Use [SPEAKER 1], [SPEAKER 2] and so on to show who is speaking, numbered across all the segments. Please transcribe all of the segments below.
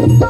[SPEAKER 1] Thank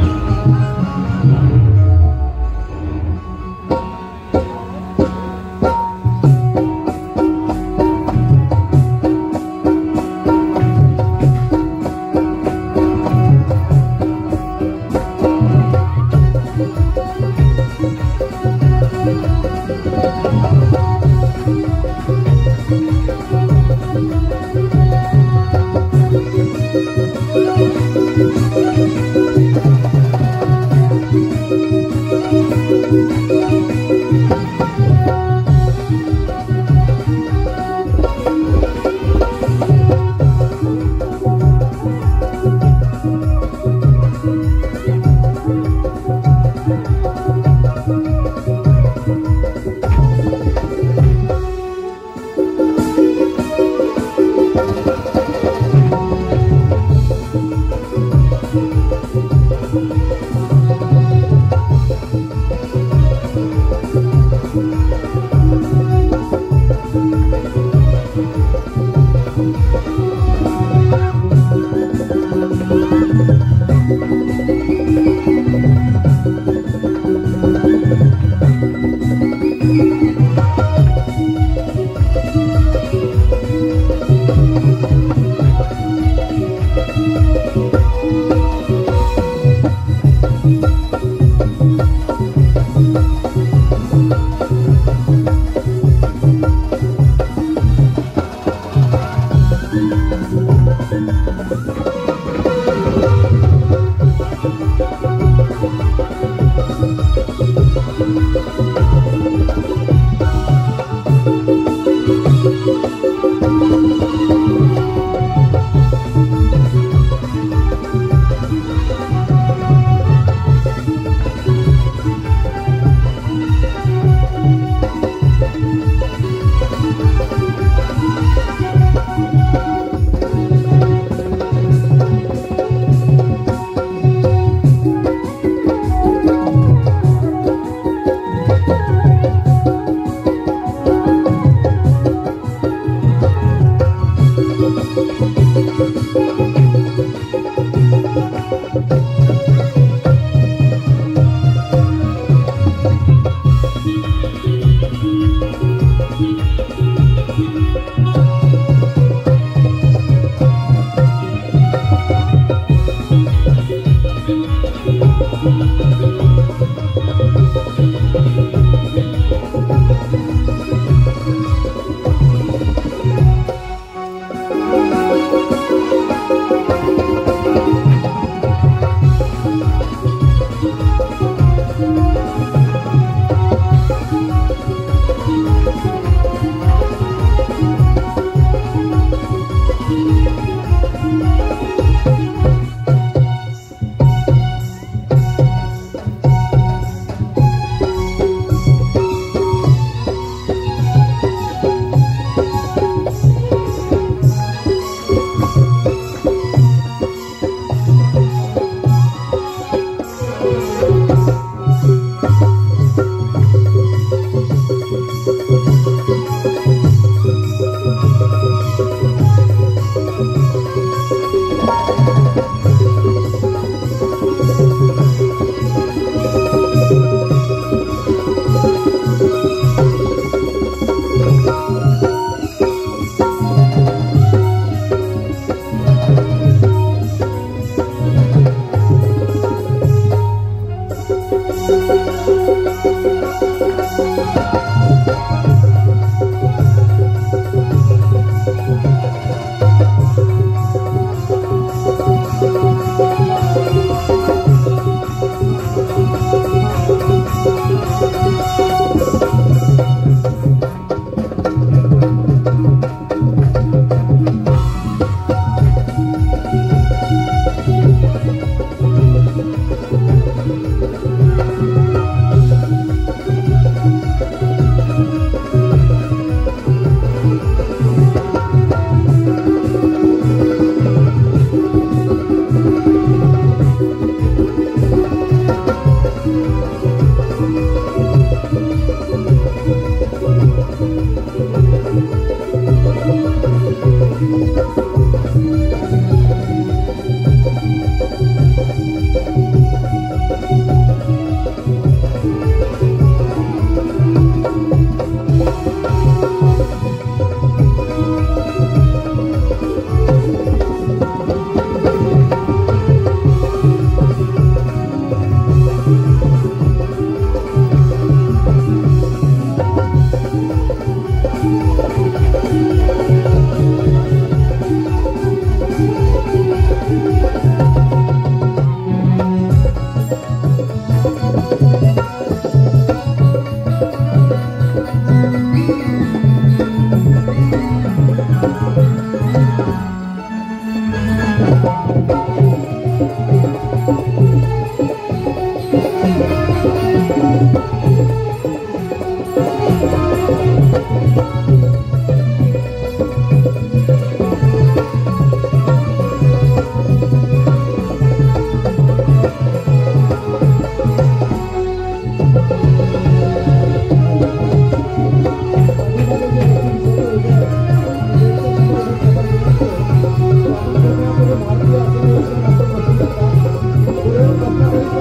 [SPEAKER 1] you.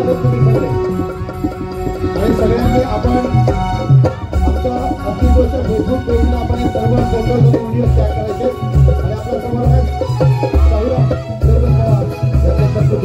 [SPEAKER 1] आहात तुम्ही सगळे आणि सगळ्यांनी आपण आमच्या अस्तित्वाच्या फेसबुक पेजला आपण एक सर्व फोटो आणि व्हिडिओ शेअर करायचे आणि आपल्या समोर आहे शाहूराम सर्व पवार याचा प्रस्तुत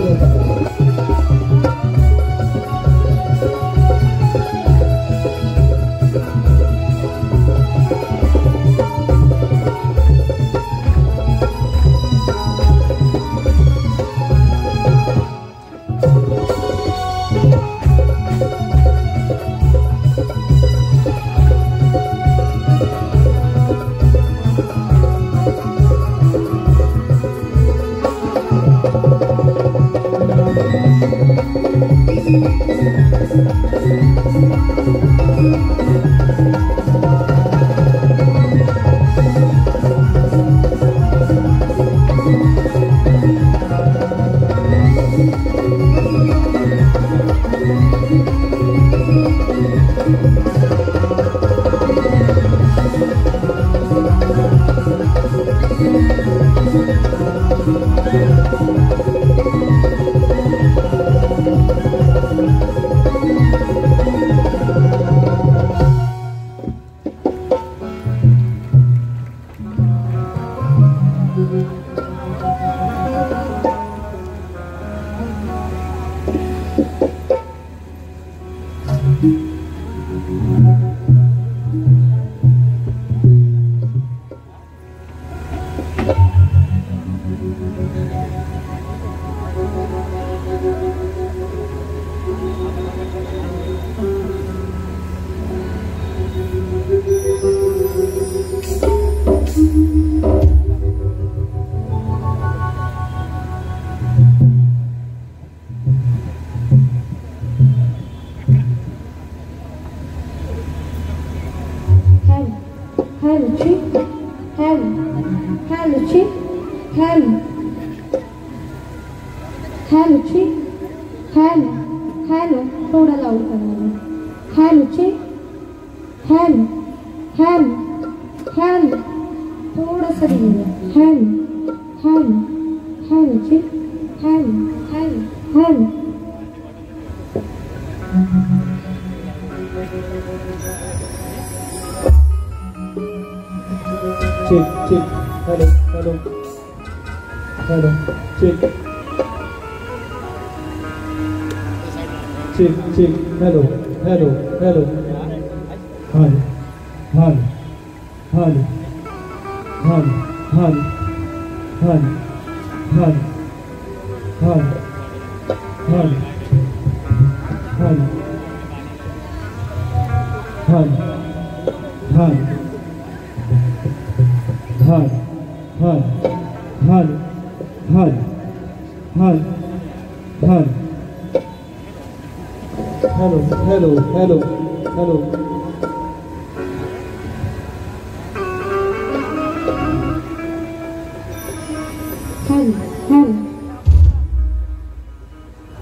[SPEAKER 1] hello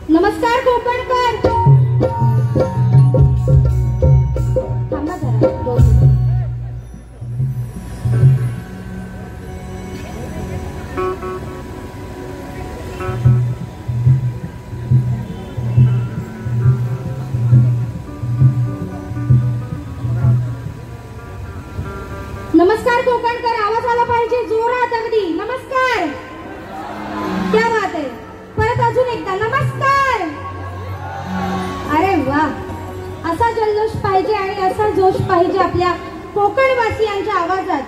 [SPEAKER 2] नमस्कार कोकणकर. नमस्कार कोकणकर, आवाज आला पाहिजे जोरात अगदी. नमस्कार. क्या बात आहे. परत अजून एकदा नमस्कार. अरे वा, असा जल्लोष पाहिजे आणि असा जोश पाहिजे आपल्या कोकणवासियांच्या आवाजात.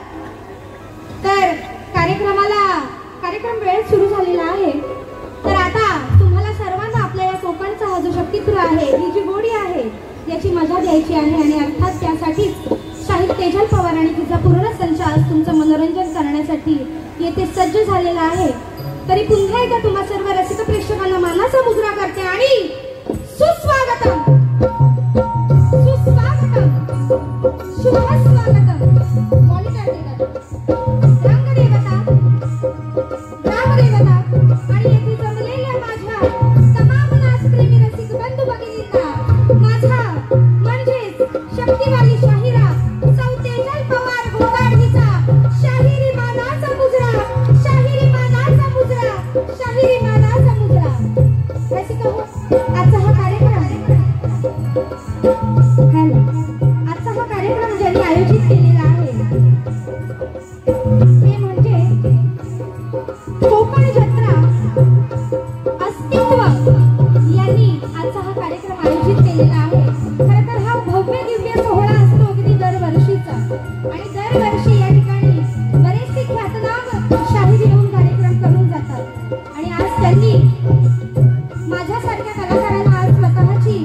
[SPEAKER 2] तर कार्यक्रम वेळेत सुरू झालेला आहे. तर आता तुम्हाला सर्वांना आपल्या या कोकणचा हा जो शक्तिप्रिय आहे, ही जी गोडी आहे, याची मजा द्यायची आहे आणि अर्थात त्यासाठीच शाहीर तेजल पवार आणि तिचा पूर्ण संच आज तुमचं मनोरंजन करण्यासाठी येथे सज्ज झालेला आहे. तरी पुन्हा एकदा तुम्हा सर्व रसिक प्रेक्षकांना मानाचा मुजरा करते आणि सुस्वागतम, सुस्वागतम, शुभ स्वागतम. रंगदेवता, ग्रामदेवता आणि येथे जमलेल्या माझ्या तमाम नाचप्रेमी रसिक बंधू भगिनींना माझा म्हणजेच शक्तिवाली शाहिरा सौ तेजल पवार गोगाडीचा शाहिरी मानाचा मुजरा, शाहिरी मानाचा मुजरा, शाहिरी मानाचा मुजरा. आजचा हा कार्यक्रम ज्यांनी आयोजित केलेला आहे ते म्हणजे कोकण जत्रा अस्तित्व यांनी आजचा हा कार्यक्रम आयोजित केलेला आहे. खरं तर हा भव्य दिव्य सोहळा असतो अगदी दरवर्षीचा आणि दरवर्षी या ठिकाणी बरेचसे ख्यातनाम शाहिरी घेऊन कार्यक्रम करून जातात आणि आज त्यांनी माझ्यासारख्या कलाकारांना आज स्वतःची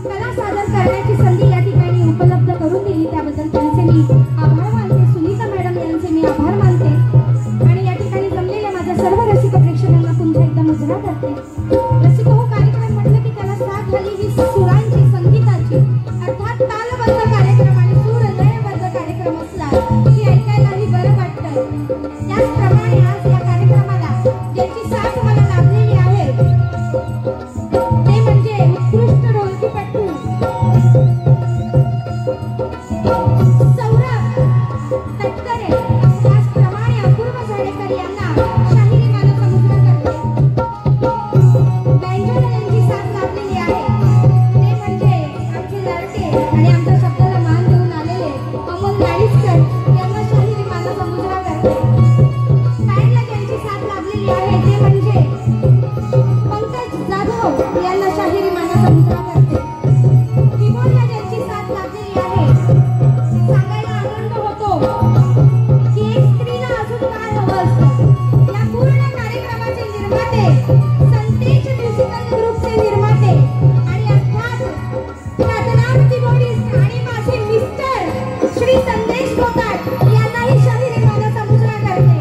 [SPEAKER 2] कला सादर करण्याची संधी या ठिकाणी उपलब्ध करून दिली. त्याबद्दल त्यांचे मी आभार मानते. सुनीता मॅडम यांचे मी आभार मानते आणि या ठिकाणी जमलेल्या माझ्या सर्व रसिक प्रेक्षकांना पुन्हा एकदा मुजरा करते. रसिक हो कार्यक्रम म्हटलं की त्याला साथ झाली ही सुरांची संगीताची अर्थात तालबद्ध कार्यक्रम आणि सूर लयबद्ध कार्यक्रम असला की ऐकायलाही बरं वाटतं. त्याचप्रमाणे आज या कार्यक्रमाला ज्याची साथ मला लाभलेली आहे ते म्हणजे उत्कृष्ट ढोलकीपटू सौरभ तटकरे, त्याचप्रमाणे अपूर्व झाडेकर यांना शाहिरी मानाचा मुजरा करते. बँजोला यांची साथ लाभलेली आहे ते म्हणजे आमचे लाडके आणि आमच्या शब्दाला मान देऊन आलेले अमोल नाडीसकर यांना शाहिरी मानाचा मुजरा करते. पॅडला ज्यांची साथ लाभलेली आहे ते म्हणजे पंकज जाधव यांना शाहिरी मानाचा मुजरा करते. कीबोर्डला ज्यांची साथ लाभलेली आहे सांगायला आनंद होतो की एक स्त्रीला अजून काय हवं असतं. या पूर्ण कार्यक्रमाचे निर्माते संतेज म्युझिकल ग्रुपचे निर्माते आणि अर्थात ख्यातनाम कीबोर्डिस्ट आणि माझे मिस्टर श्री संदेश कोकाट यांनाही शाहिरी मानाचा मुजरा करते.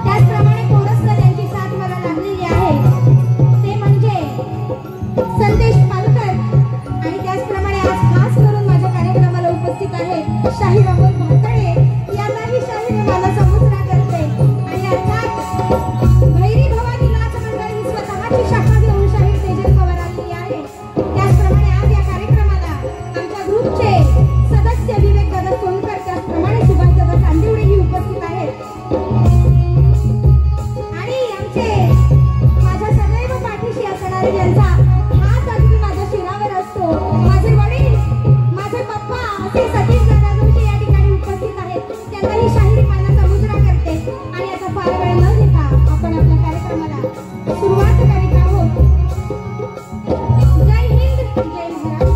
[SPEAKER 2] त्याचप्रमाणे कोरसला ज्यांची साथ मला लाभलेली आहे ते म्हणजे संदेश पालकर आणि त्याचप्रमाणे आज खास करून माझ्या कार्यक्रमाला उपस्थित आहेत शाहीर अमोल भातळे यांनाही शाहिरी मानाचा मुजरा करते. आणि अर्थात भैरी भवानी नाच मंडळ ही स्वतःची शाखा घेऊन शाहीर तेजल पवार आलेली आहे. त्याचप्रमाणे आज या कार्यक्रमाला आमच्या ग्रुपचे सदस्य विवेक दादा सोनकर, त्याचप्रमाणे सुभाष दादा चांदिवडेही उपस्थित आहेत आणि आमचे माझ्या सदैव पाठीशी असणारे यांचा हात अगदी माझ्या शिरावर असतो माझे वडील, माझे पप्पा असे सतीश दादा जोशी या ठिकाणी उपस्थित आहेत. त्यांनाही शाहिरी मानाचा मुजरा करते. आणि आता फार वेळ न घेता आपण आपल्या कार्यक्रमाला सुरुवात करीत आहोत. जय हिंद, जय महाराष्ट्र.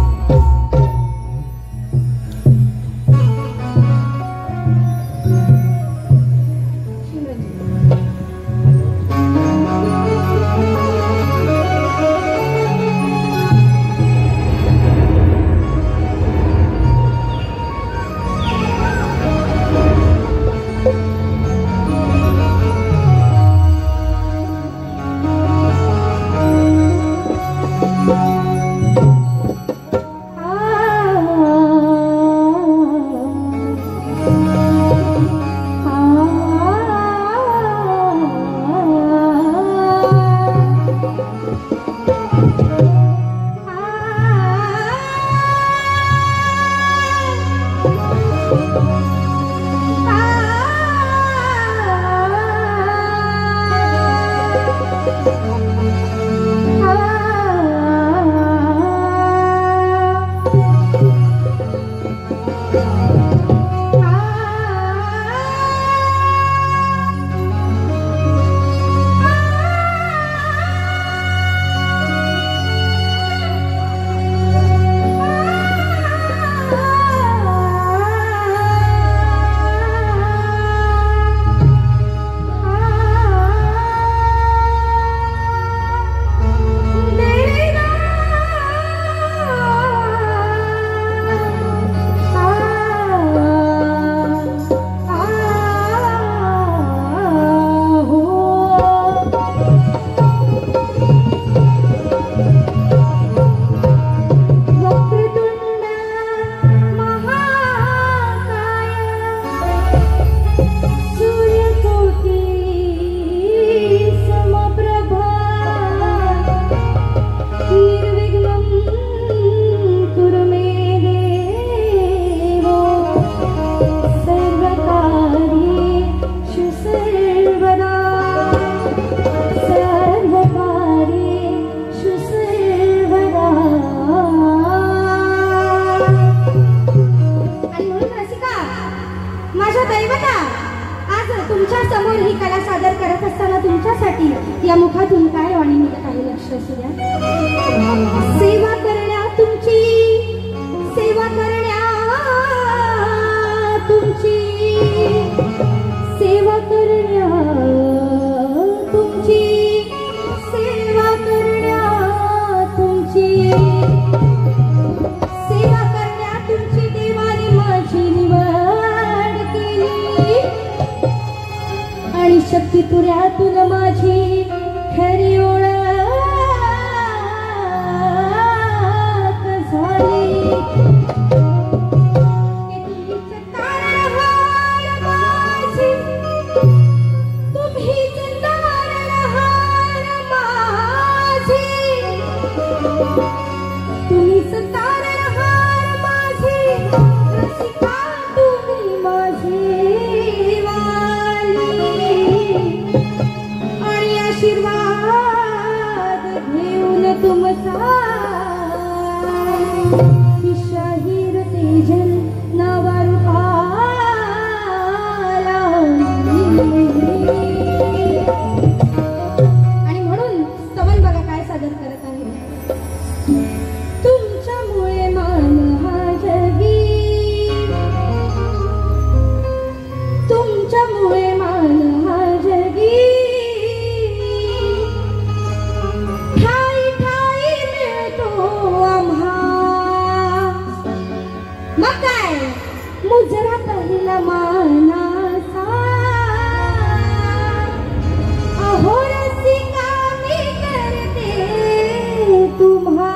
[SPEAKER 2] तुझ्यातून माझी खरी ओळख झाली. तुम्हीच तारणहार माझी, तुम्हीच तारणहार माझी, तुम्हीच तारणहार माझी, रसिका तुम्ही माझी वाली. आणि आशीर्वाद घेऊन तुमचा शाहीर तेजल नावारूपाला. आणि म्हणून स्तवन बघा काय सादर करत आहे. तुमच्यामुळे मान हा जगी, तुमच्यामुळे मान हा जगी, ठाई ठाई मिळतो आम्हा. मग काय मुजरा पहिला मानाचा, अहो रसिका मी करते तुम्हा.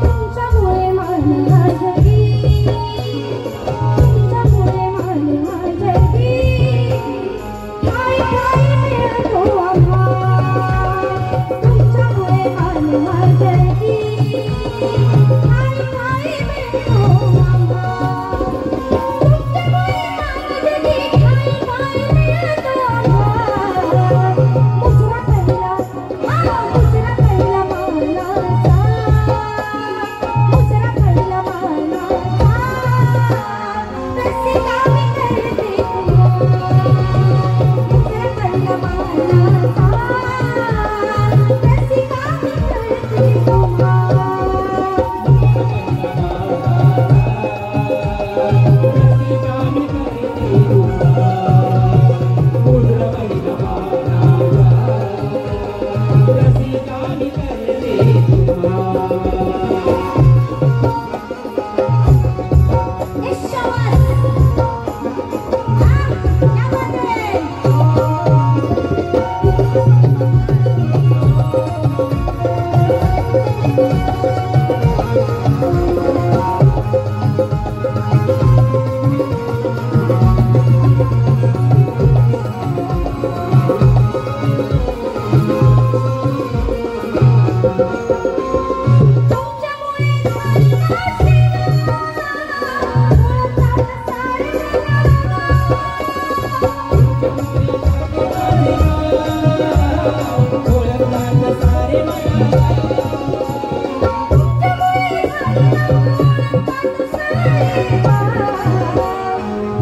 [SPEAKER 2] तुमच्यामुळे मान हा जगी, तुमच्यामुळे मान हा जगी, ठाई ठाई मिळतो आम्हा. तुमच्यामुळे मान हा जगी, ठाई ठाई मिळतो आम्हा. तुमच्यामुळे मान जगी, ठाई ठाई मिळतो आम्हा. मुजरा पहिला, मुजरा पहिला मानाचा, मुजरा पहिला मानाचा, रसिका मी करते तुम्हा. मुजरा पहिला मानाचा, रसिका मी करते तुम्हा.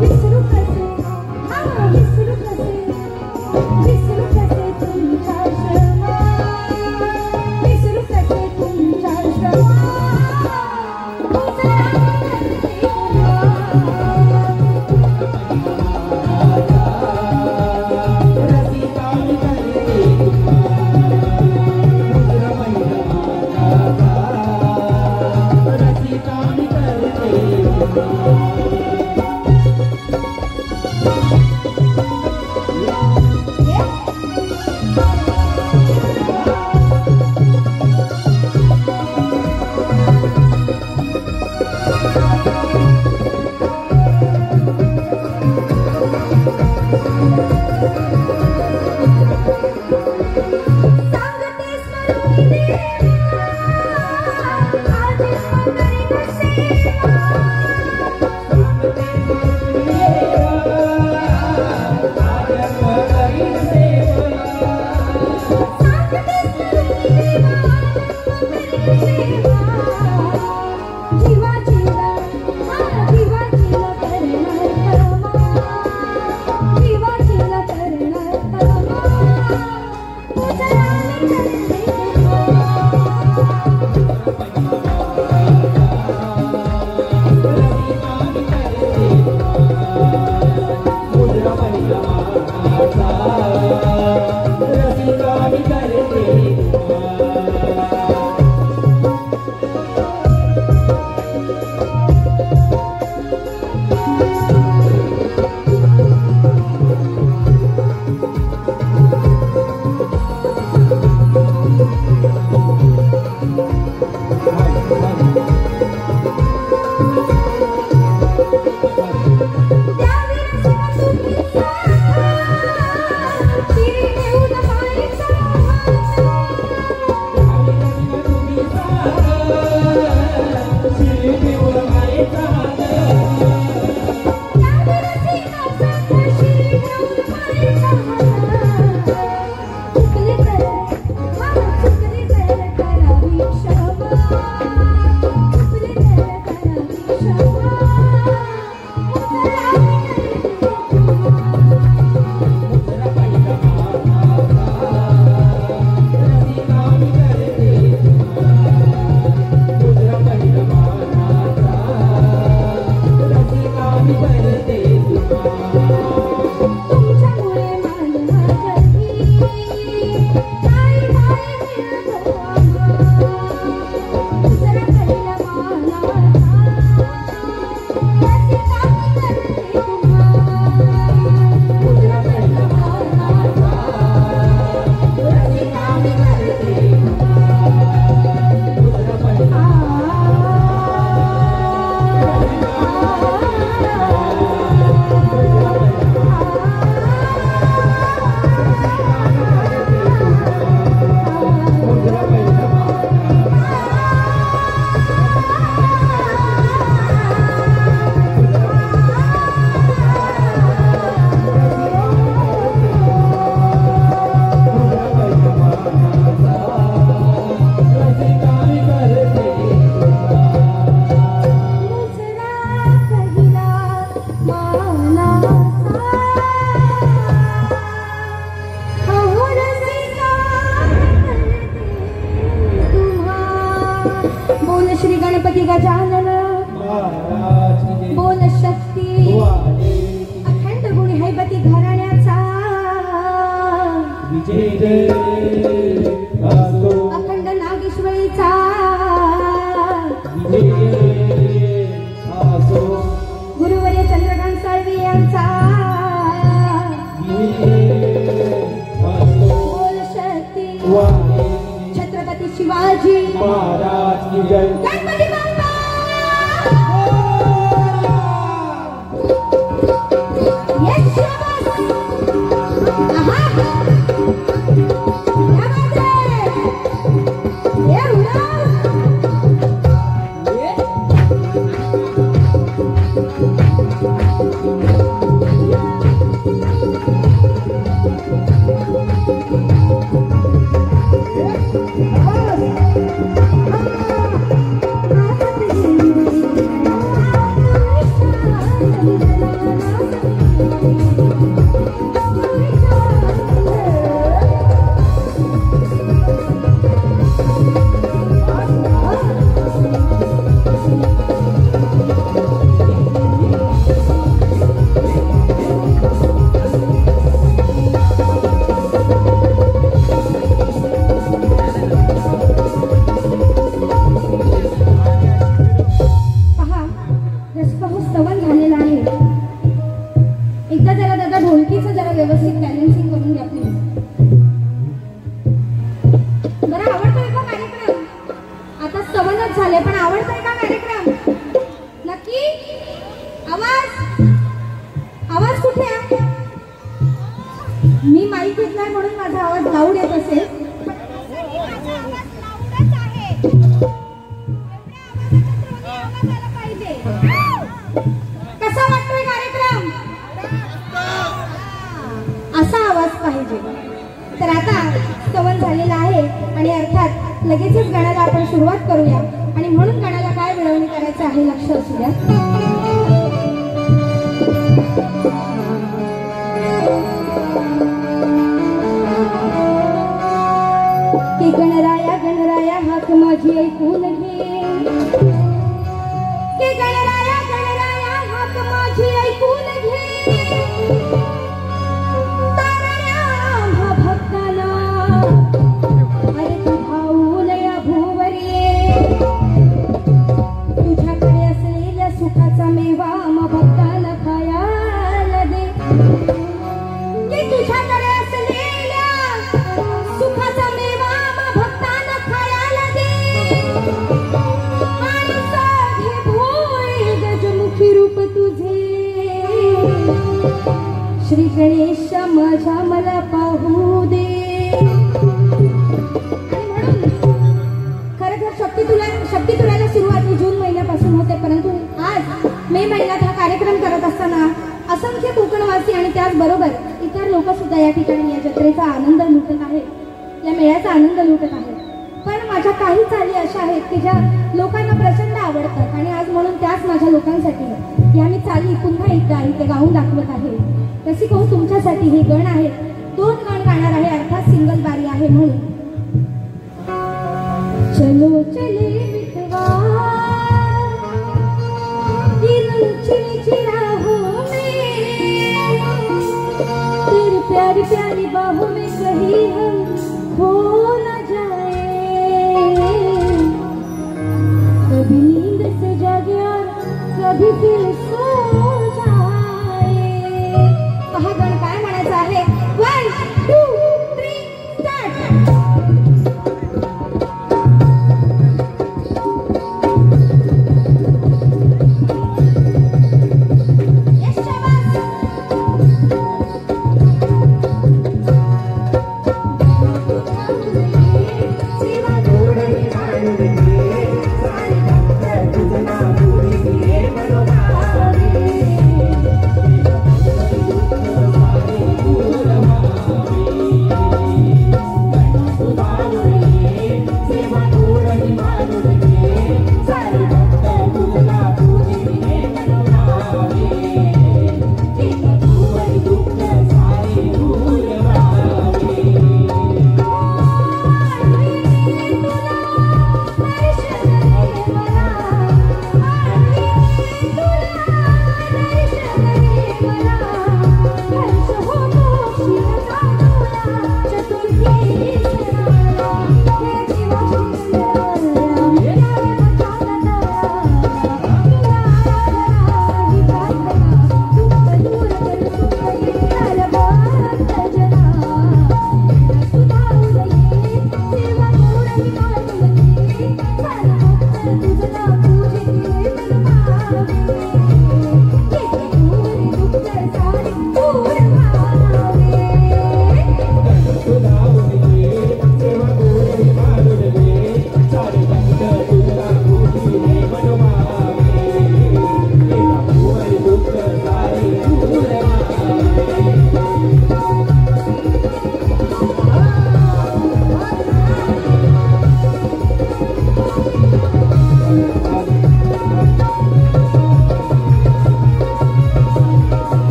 [SPEAKER 2] विसरू कसे, विसरू कसे, विसरू कसे तुमच्या श्रमा, विसरू कसे तुमच्या श्रमा. अखंड नागेश्वरीचा गुरुवर्य चंद्रकांत साळवे यांचा बोल शक्ती छत्रपती शिवाजी
[SPEAKER 1] महाराज की जय.
[SPEAKER 2] गणपती बाप्पा यश मी माईक घेतलाय म्हणून माझा आवाज लाऊड येत असेल. कसा वाटतोय कार्यक्रम? असा आवाज पाहिजे. तर आता स्तवन झालेला आहे आणि अर्थात लगेचच गाण्याला आपण सुरुवात करूया आणि म्हणून गाण्याला काय मिळवणी करायचं आहे लक्ष असू द्या. माझी ऐकून घे की गणराया गणराया हाक माझी ऐकून घे तारण्या आम्हा भक्ताला अरे तू भाऊलया भुवरी तुझ्याकडे असलेल्या सुखाचा मेवा आम्हा भक्ताला खायला दे की तुझ्याकडे असलेल्या सुखाचा मेवा आम्हा भक्तांना खायला दे आणि साधे भोळे गजमुखी रूप तुझे श्री गणेश माझ्या मला पाहू दे. खरं तर शक्ती तुराला सुरुवात जून महिन्यापासून होते, परंतु आज मे महिन्यात हा कार्यक्रम करत असताना असंख्य कोकणवासी आणि त्याचबरोबर इतर लोक सुद्धा या ठिकाणी या जत्रेचा आनंद लुटत आहेत, या मेळ्याचा आनंद लुटत आहेत. पण माझ्या काही चाली अशा आहेत की ज्या लोकांना प्रचंड आवडतात आणि आज म्हणून त्याच माझ्या लोकांसाठी या मी चाली पुन्हा एकदा इथे गाऊन दाखवत आहे. तशी कहून तुमच्यासाठी हे गण आहेत, 2 गण गाणार आहे, अर्थात सिंगल बारी आहे. म्हणून चलो चले मितवा राहों में तेरी प्यारी प्यारी बाहों में कहीं हम खो न जाए, कभी नींद से जागे और कभी दिल सो जाए. पहा गण काय म्हणायचं आहे. 1 2 3 स्टार्ट.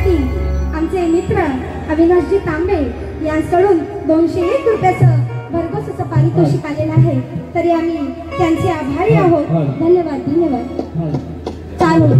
[SPEAKER 2] यासाठी आमचे मित्र अविनाशजी तांबे यांकडून 201 रुपयाचं भरघोस असं पारितोषिक आलेलं आहे. तरी आम्ही त्यांचे आभारी आहोत. धन्यवाद धन्यवाद. चालू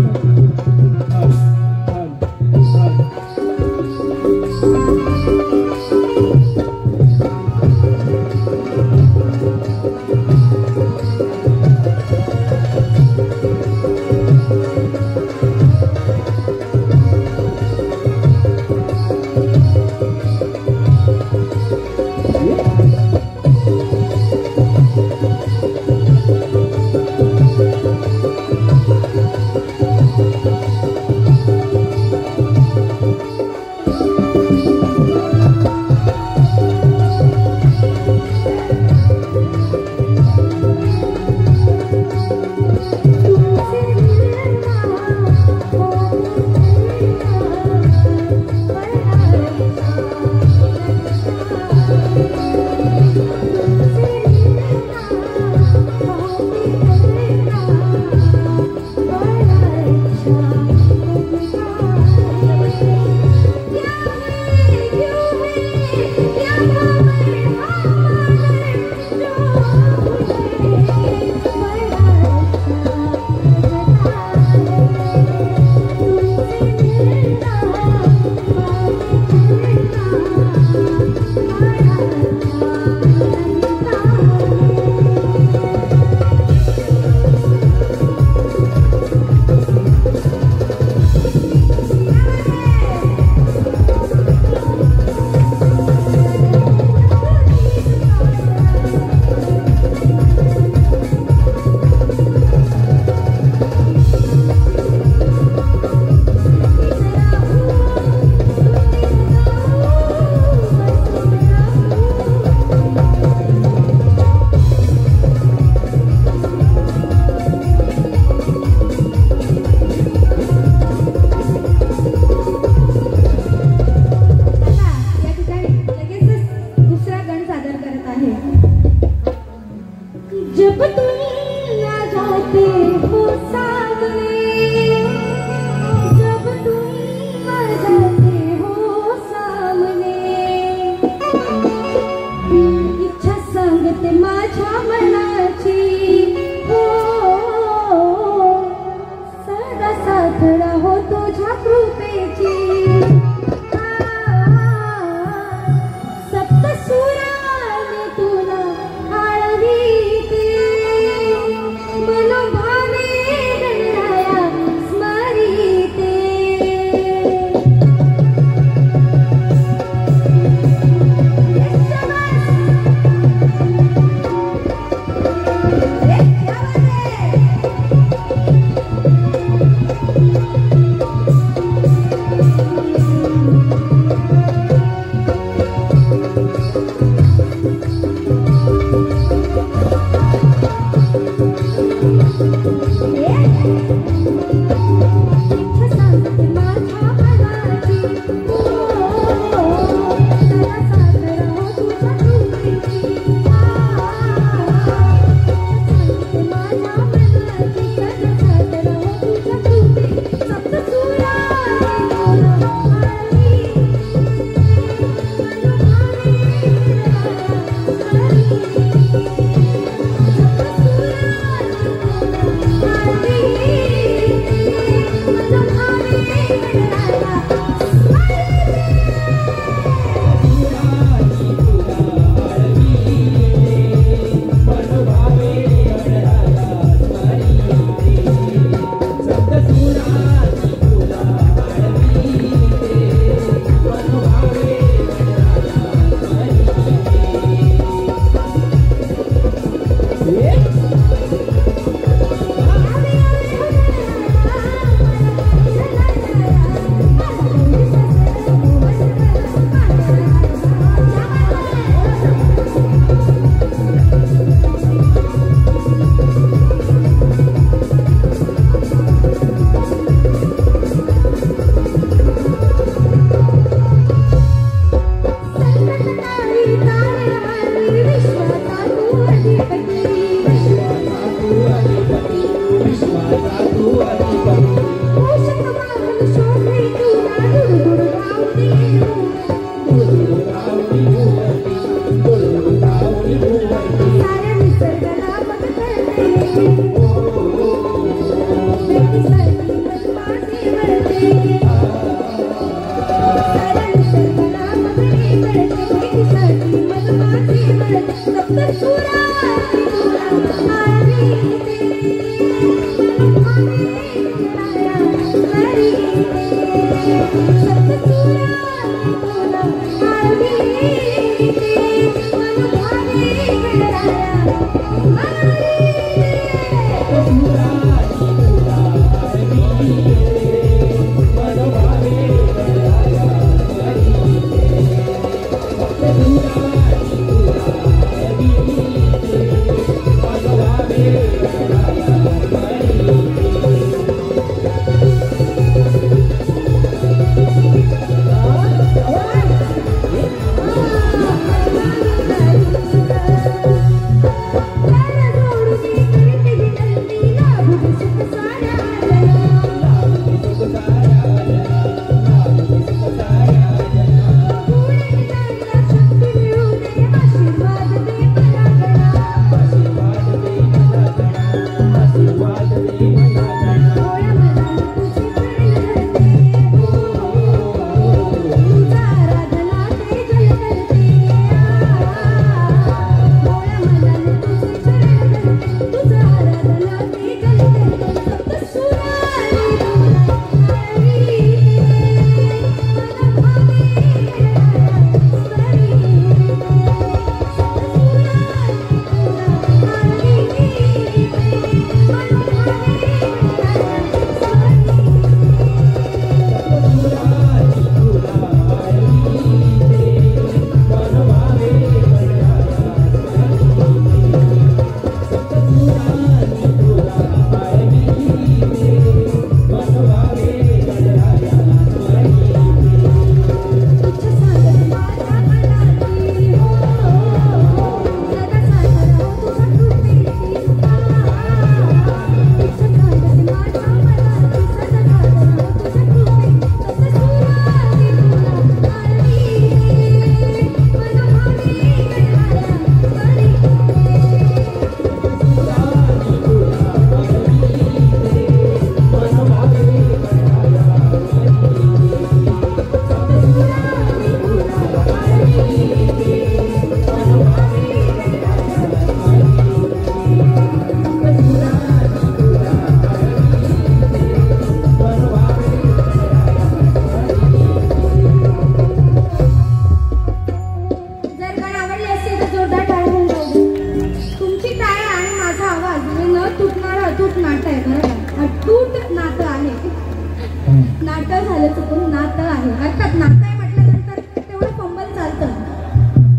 [SPEAKER 2] नातं झालं चुकून नातं आहे अर्थात नातं आहे म्हटल्यानंतर तेवढं फंबल चालतं.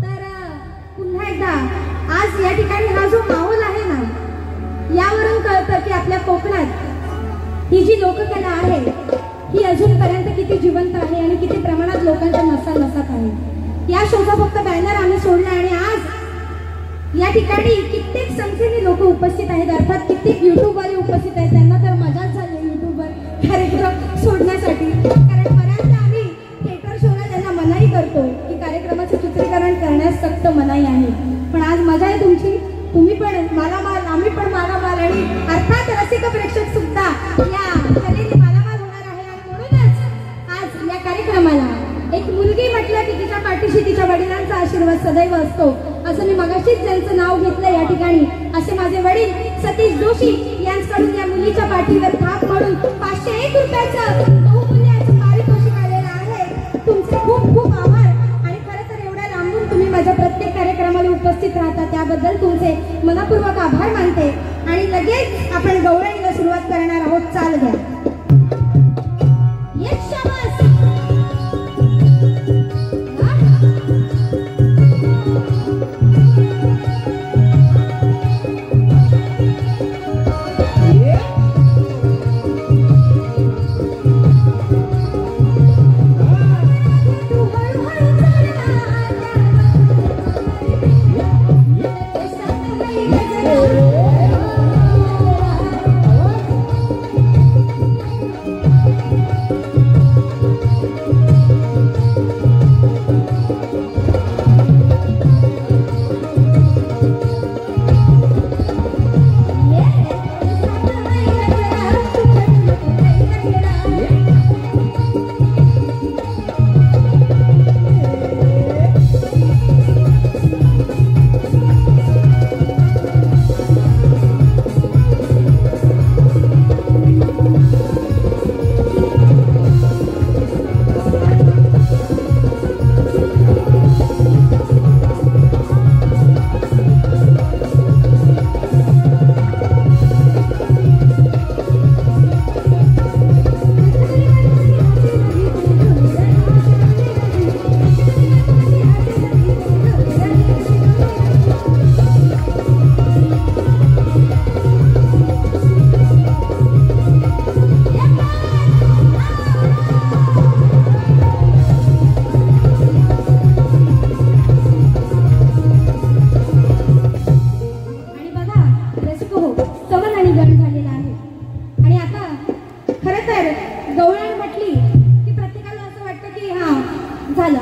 [SPEAKER 2] तर पुन्हा एकदा आज या ठिकाणी हा जो माहोल आहे ना यावरून कळतं की आपल्या कोकणात ही जी लोककला आहे ही अजूनपर्यंत किती जिवंत आहे आणि किती प्रमाणात लोकांच्या नसा नसात आहे. या शोचा फक्त बॅनर आम्ही सोडला आणि आज या ठिकाणी कित्येक संख्येने लोक उपस्थित आहेत. अर्थात कित्येक युट्यूबवाले उपस्थित आहेत. त्यांना तर मजाच झाली युट्यूबवर कार्यक्रम सोडण्यासाठी. कारण बऱ्याचदा आम्ही थिएटर शोला त्यांना मनाई करतो की कार्यक्रमाचं चित्रीकरण करण्यास सक्त मनाई आहे. पण आज मजा आहे तुमची. तुम्ही पण मालामाल आम्ही पण मालामाल आणि अर्थात रसिक प्रेक्षक सुद्धा या कलेने मालामाल होणार आहे. आणि म्हणूनच आज या कार्यक्रमाला एक मुलगी म्हटलं की तिच्या पाठीशी तिच्या वडिलांचा आशीर्वाद सदैव असतो. असं मी मगाशीच ज्यांचं नाव घेतलं या ठिकाणी असे माझे वडील सतीश जोशी यांच्याकडून या मुलीच्या पाठीवर थाप म्हणून 501 रुपयाचं बहुमूल्याचं पारितोषिक आलेलं आहे. तुमचे खूप खूप आभार. आणि खरं तर एवढ्या लांबून तुम्ही माझ्या प्रत्येक कार्यक्रमाला उपस्थित राहता त्याबद्दल तुमचे मनपूर्वक आभार मानते. आणि लगेच आपण गौरवणीला सुरुवात करणार आहोत. चाल घ्या.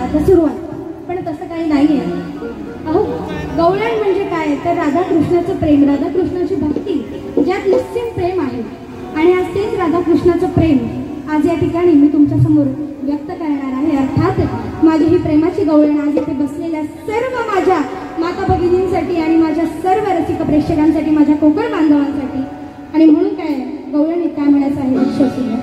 [SPEAKER 2] आता सुरुवात. पण तसं काही नाही आहे. अहो, गवळण म्हणजे काय तर राधाकृष्णाचं प्रेम, राधाकृष्णाची भक्ती, ज्यात निश्चित प्रेम आहे. आणि आज तेच राधाकृष्णाचं प्रेम आज या ठिकाणी मी तुमच्या समोर व्यक्त करणार आहे. अर्थात माझी ही प्रेमाची गवळण आज इथे बसलेल्या सर्व माझ्या माता भगिनींसाठी आणि माझ्या सर्व रसिक प्रेक्षकांसाठी, माझ्या कोकण बांधवांसाठी. आणि म्हणून काय गवळणीत काय म्हणायचं आहे लक्षात घ्या.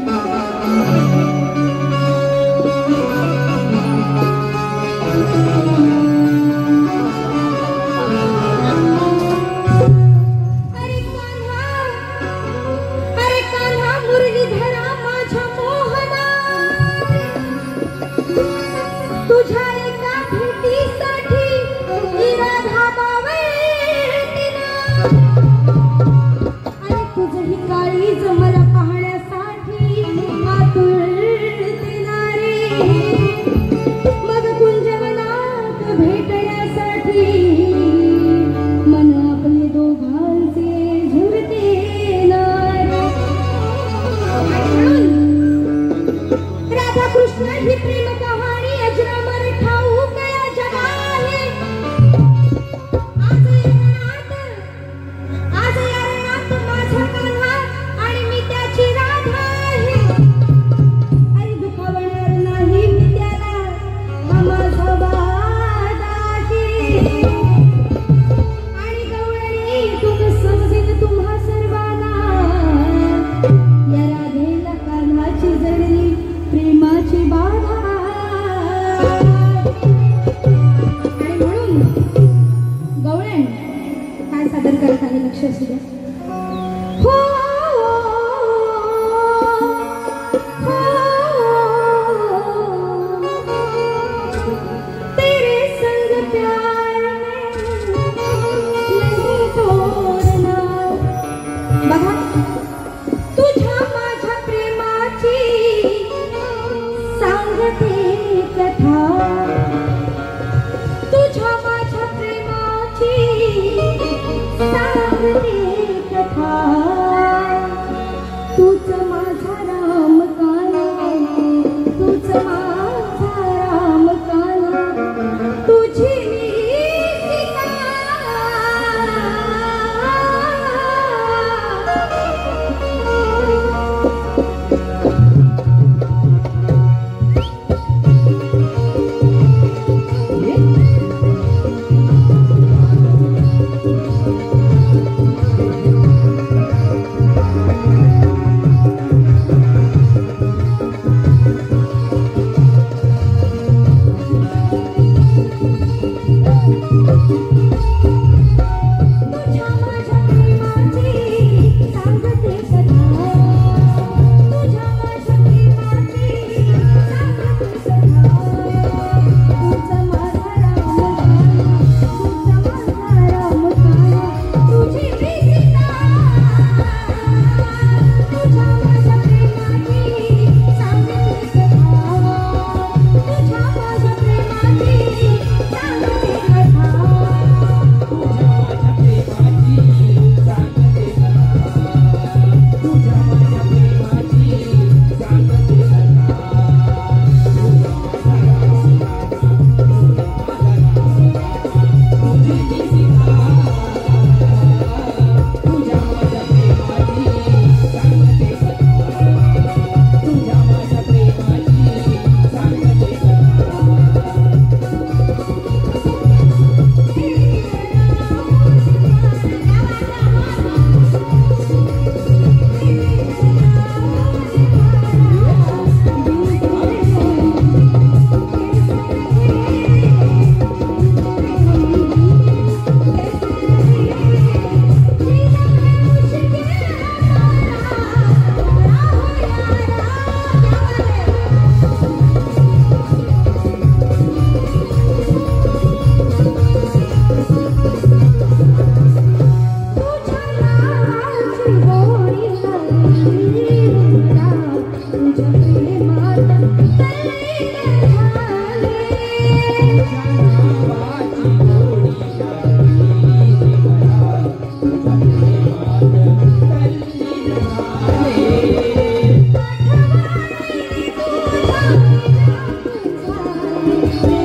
[SPEAKER 3] Thank you.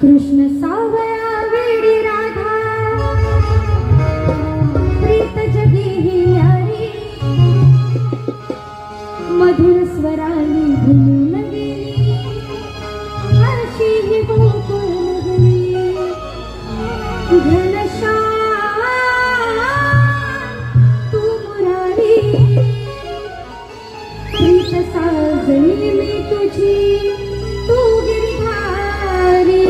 [SPEAKER 2] कृष्ण सावळा वेडी राधा प्रीत जगी ही न्यारी मधुर स्वराली भुलून गेली अशी ही गोकुळ नगरी घनश्याम तू मुरारी प्रीत साजली मी तुझी तू गिरधारी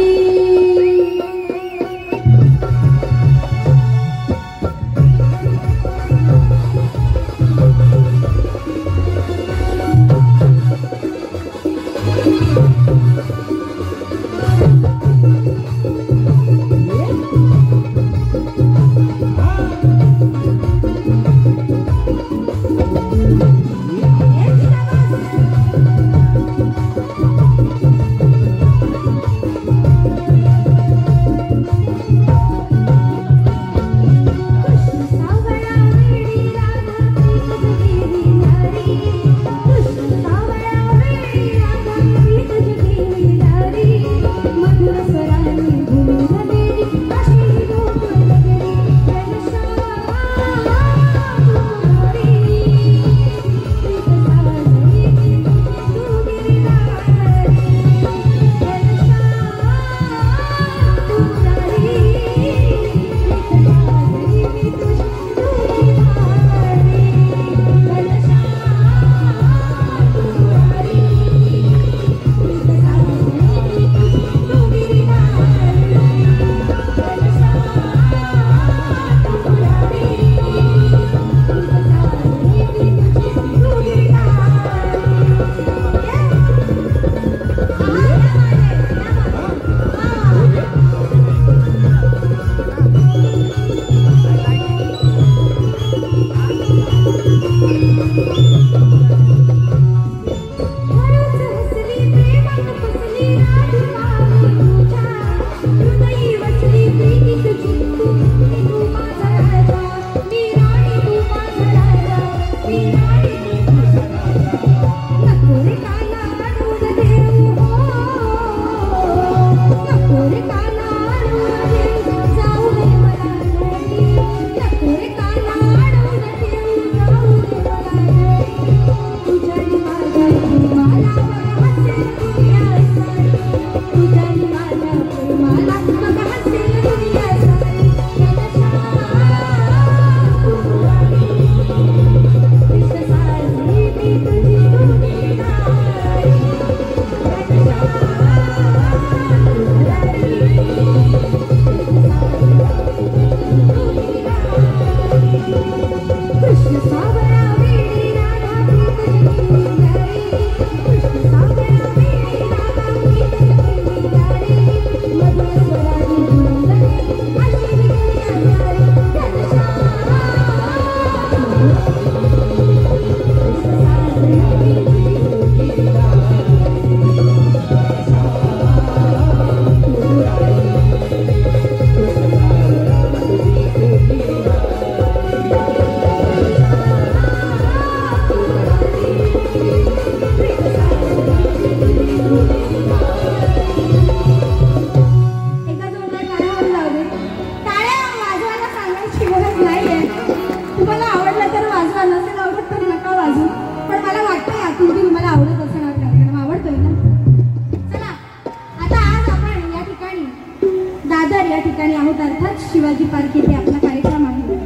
[SPEAKER 2] शिवाजी पार्क इथे आपला कार्यक्रम आहे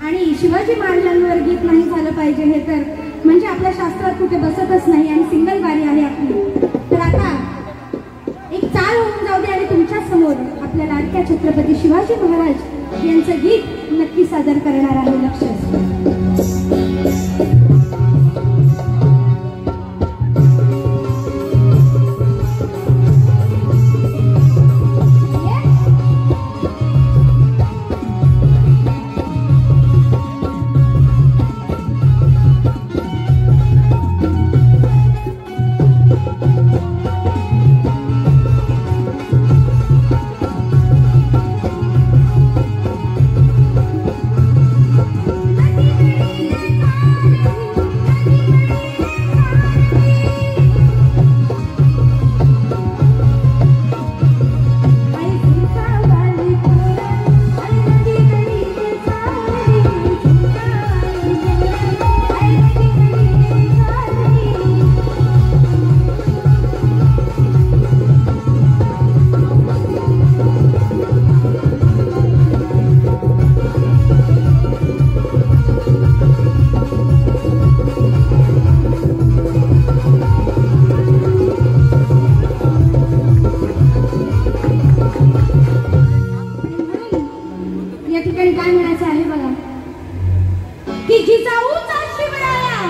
[SPEAKER 2] आणि शिवाजी महाराजांवर गीत नाही झालं पाहिजे हे तर म्हणजे आपल्या शास्त्रात कुठे बसतच नाही आणि सिंगल बारी आहे आपली. तर आता एक चाल होऊन जाऊ दे आणि तुमच्या समोर आपल्या लाडक्या छत्रपती शिवाजी महाराज यांचं गीत नक्की सादर करणार आहे. लक्ष
[SPEAKER 3] Happy
[SPEAKER 2] आणि काय म्हणायचं आहे बघा की जिजाऊचा शिवराया,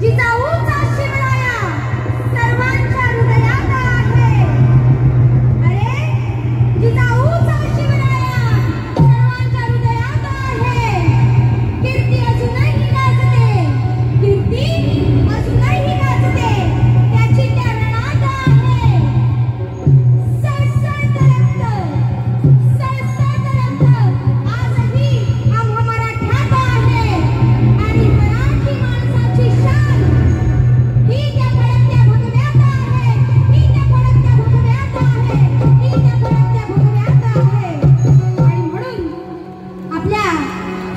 [SPEAKER 2] जिजाऊचा शिवराया सर्वांच्या हृदयात आहे. अरे जिजाऊचा शिवराया सर्वांच्या हृदयात आहे. कीर्ती अजूनही गाजते, कीर्ती अजूनही गाजते, त्याची त्या रणात आहे. सळसळत रक्त, सळसळत रक्त आजही आम्हा मराठ्यात आहे. आणि मराठी माणसाची शान ही त्या फडकत्या भगव्यात आहे, ही त्या फडकत्या भगव्यात आहे, ही त्या फडकत्या भगव्यात आहे. आणि म्हणून आपल्या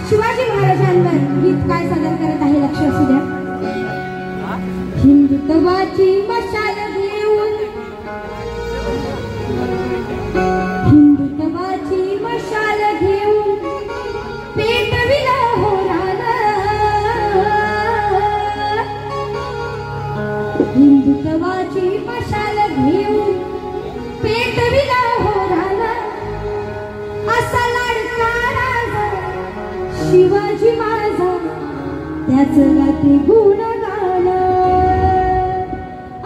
[SPEAKER 2] शिवाजी महाराजांवर गीत काय सादर करत आहे लक्ष असू द्या. हिंदुत्वाची मशाल घेऊन, हिंदुत्वाची मशाल घेऊन पेटविला होराला, हिंदुत्वाची मशाल घेऊन पेटविला होराला. असा लाडका राजा शिवाजी माझा, त्याच गाते गुणगान.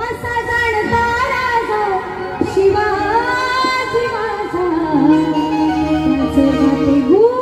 [SPEAKER 2] असा जाणता राजा शिवाजी माझा, त्याच गाते गुणगान.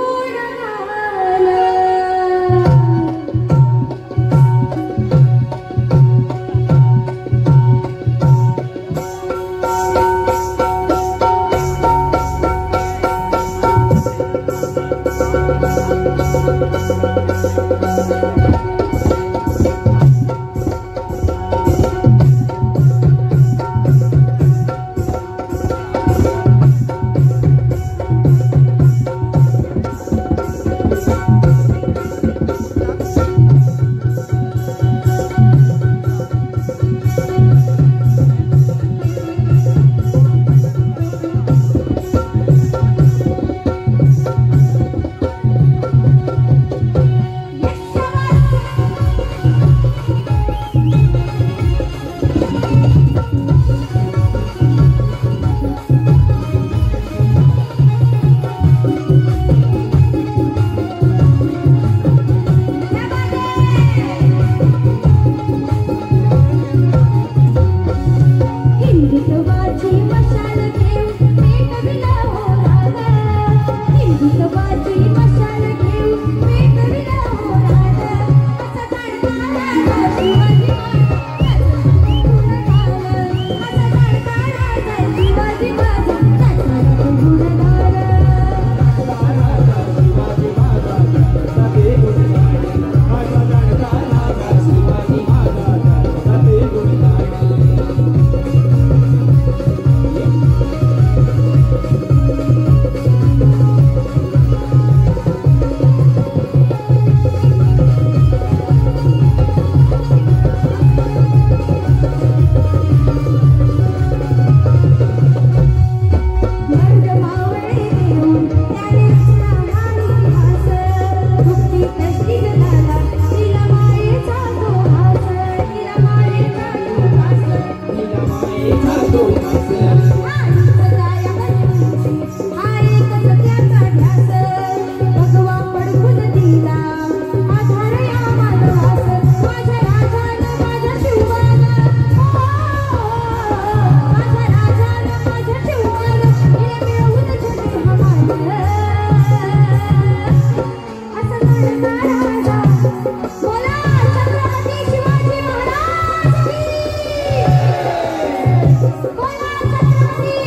[SPEAKER 2] बोला छत्रपती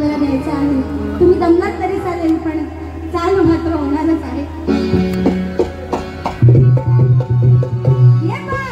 [SPEAKER 2] आपल्याला द्यायचं आहे. तुम्ही दमलात तरी चालेल, पण चालू मात्र होणारच आहे. ये बघ.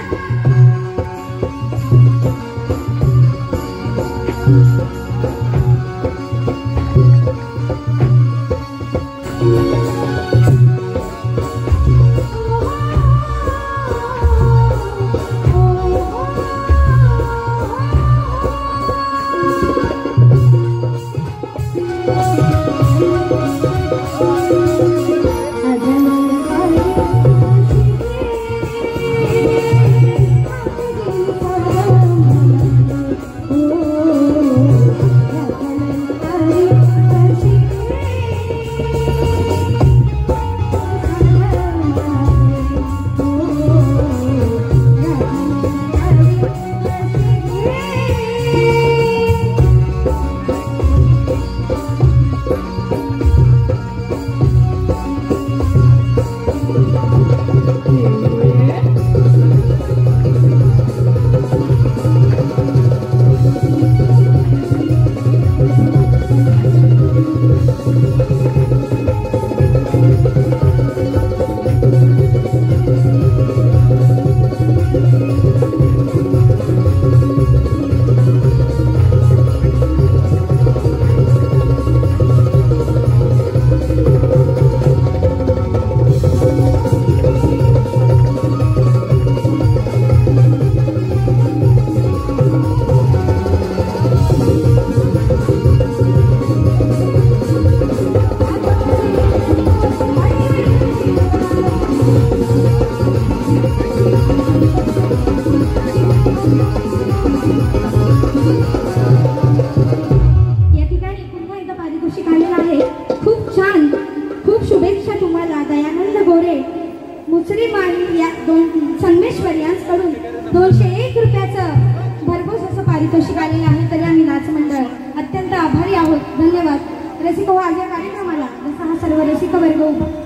[SPEAKER 2] संगमेश्वर यांच्याकडून 201 रुपयाचं भरघोस असं पारितोषिक आलेलं आहे. तरी आम्ही नाच मंडळ अत्यंत आभारी आहोत. धन्यवाद. रसिक हो, आज या कार्यक्रमाला जसा हा सर्व रसिक वर्ग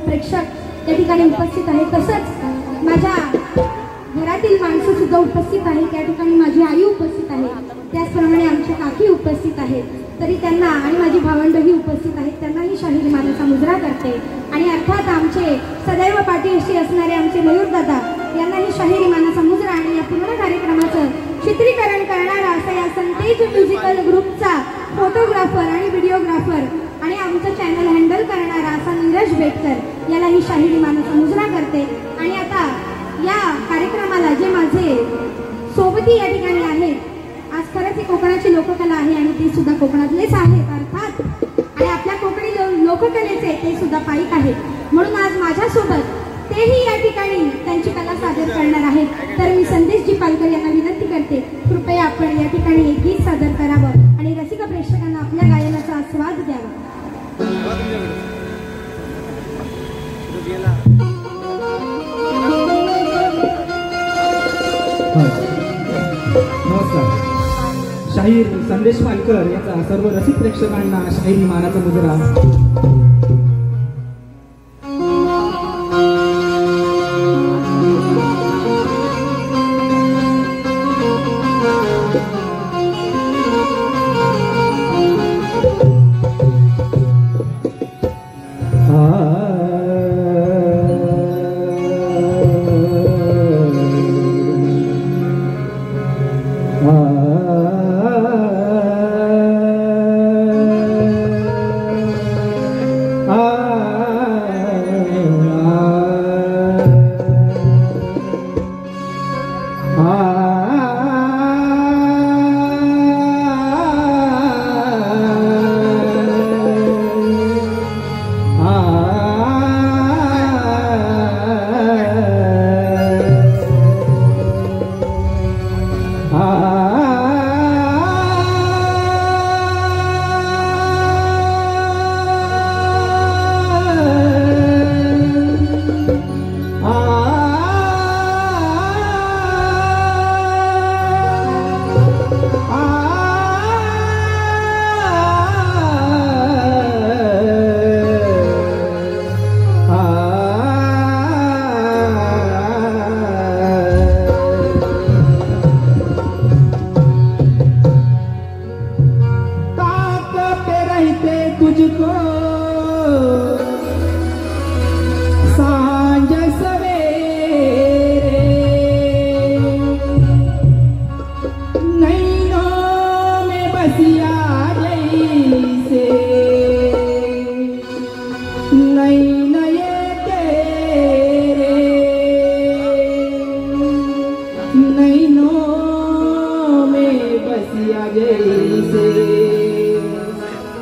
[SPEAKER 2] प्रेक्षक त्या ठिकाणी उपस्थित आहे, तसंच माझ्या घरातील माणसं सुद्धा उपस्थित आहे. त्या ठिकाणी माझी आई उपस्थित आहे, त्याचप्रमाणे आमच्या काकी उपस्थित आहेत. तरी त्यांना आणि माझी भावंडही उपस्थित आहेत, त्यांनाही शाहीर मानाचा मुजरा करते. आणि अर्थात आमचे सदैव पाठीशी असणारे आमचे मयूरदादा यांनाही शाहीर मानाचा मुजरा आणि या पूर्ण कार्यक्रमाचं चित्रीकरण करणारा असा या संतेज म्युझिकल ग्रुपचा फोटोग्राफर आणि व्हिडिओग्राफर आणि आमचं चॅनल हँडल करणारा असा नीरज बेटकर यालाही शाहीर मानाचा मुजरा करते. आणि आता या कार्यक्रमाला जे माझे सोबती या ठिकाणी आहेत, आज खरंच ही कोकणाची लोककला आहे आणि ते सुद्धा कोकणातलेच आहेत अर्थात, आणि आपल्या कोकणी लोककलेचे ते सुद्धा पाईक आहेत. म्हणून आज माझ्यासोबत तेही या ठिकाणी त्यांची कला सादर करणार आहेत. तर मी संदेशजी पालकर यांना विनंती करते, कृपया आपण या ठिकाणी एक गीत सादर करावं आणि रसिक प्रेक्षकांना आपल्या गायनाचा आस्वाद द्यावा.
[SPEAKER 3] नमस्कार. शाहीर संदेश पालकर याचा सर्व रसिक प्रेक्षकांना शाहिरी मानाचा मुजरा. कहते तुझको सांझ सवेरे, नैनों में बसिया जैसे नैन ये तेरे, नैनों में बसिया जैसे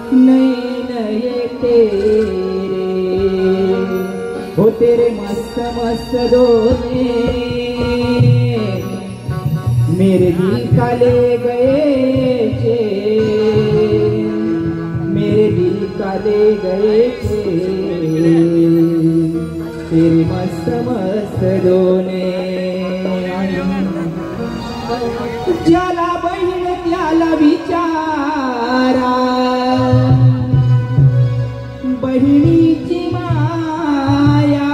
[SPEAKER 3] नैन ये तेरे, हो तेरे मस्त मस्त दोने मेरे दिल का ले गए चे, मेरे दिल का ले गए चे, तेरे मस्त मस्त दोने. ज्याला बहीण त्याला विचारा बहिणीची माया,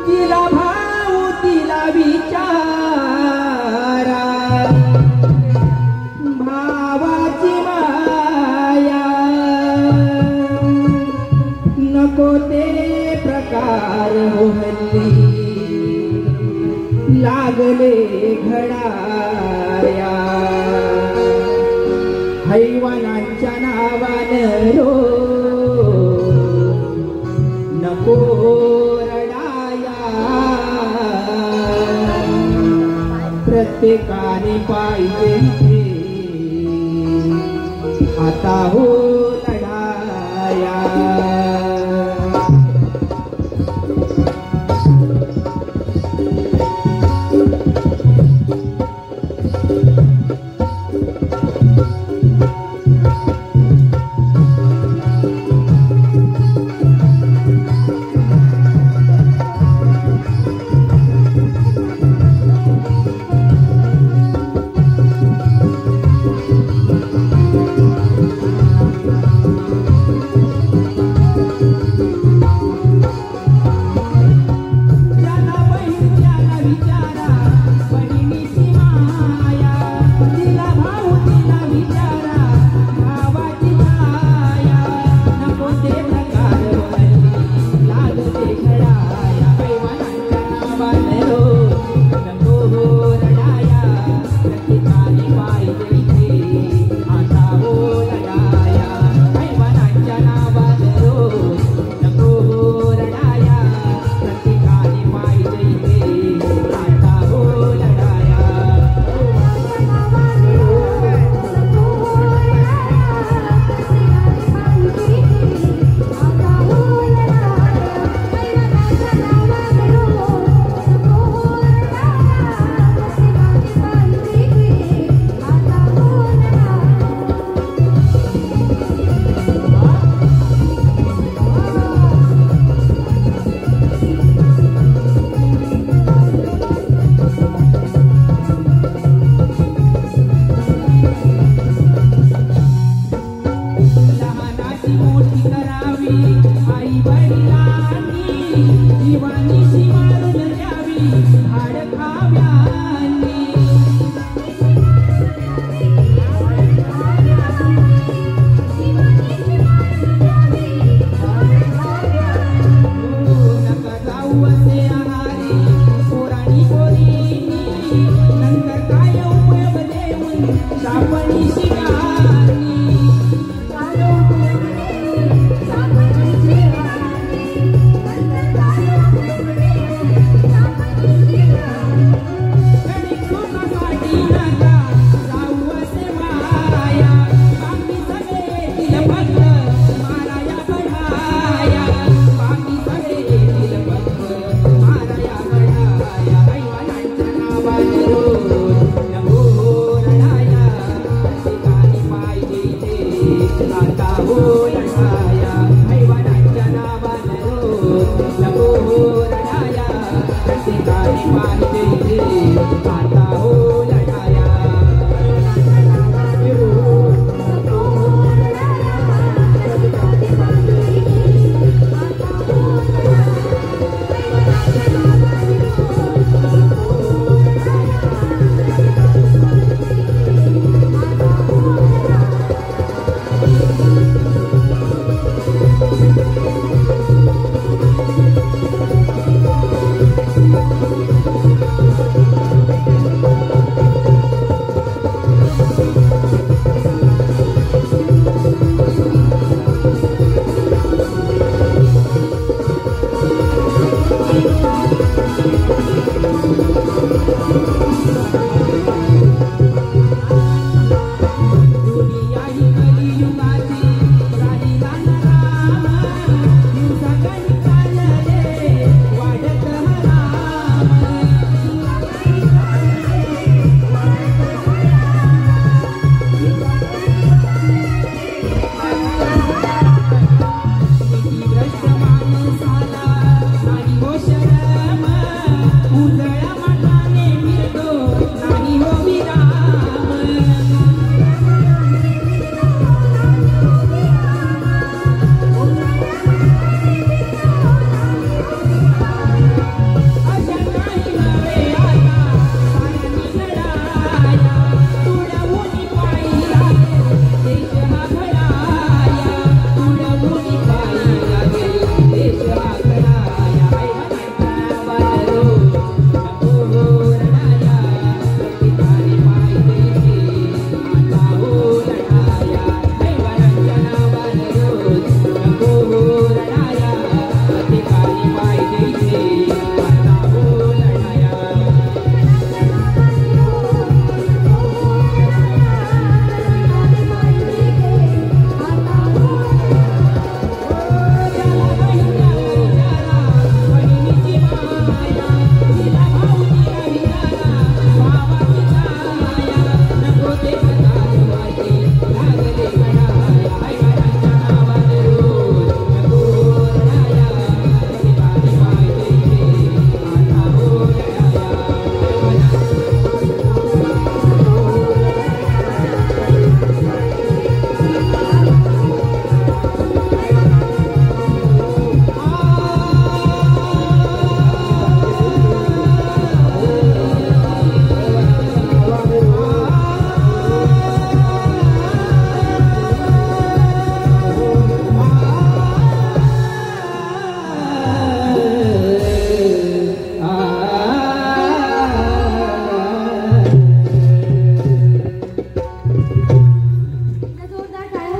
[SPEAKER 3] जिला भाऊ तिला विचारा भावाची माया, नको ते प्रकार हो हल्ली लागले घडाया, हैवानांच्या नावानं रो नको रडाया, प्रत्येकाने पाहिजे आता हो लढाया.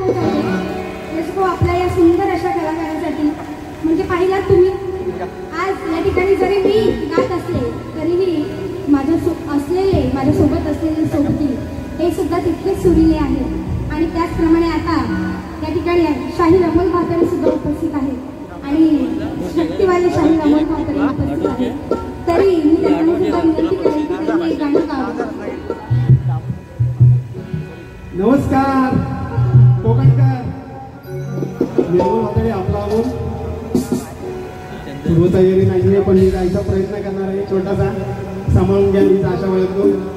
[SPEAKER 2] आभार करते लेस्को आपल्या या सुंदर अशा कलाकारासाठी. म्हणजे पाहिलात तुम्ही, आज या ठिकाणी जरी मी गात असले तरीही माझ्यासोबत असलेले सोबती हे सुद्धा तितकेच सुरीले आहेत. आणि त्याचप्रमाणे आता या ठिकाणी शाहीर अमोल म्हात्रे सुद्धा उपस्थित आहेत आणि शक्तिवाले शाहीर अमोल म्हात्रे उपस्थित आहेत. तरी मी त्यांना सुद्धा विनंती करेन की त्यांनी एक गाणं गावं.
[SPEAKER 1] नमस्कार कोकणकर. निर्मल म्हात्रे आपला अमोल. पूर्वतयारी नाही आहे पण मी जायचा प्रयत्न करणार आहे. छोटासा सांभाळून घ्या मी आशा बाळगतो.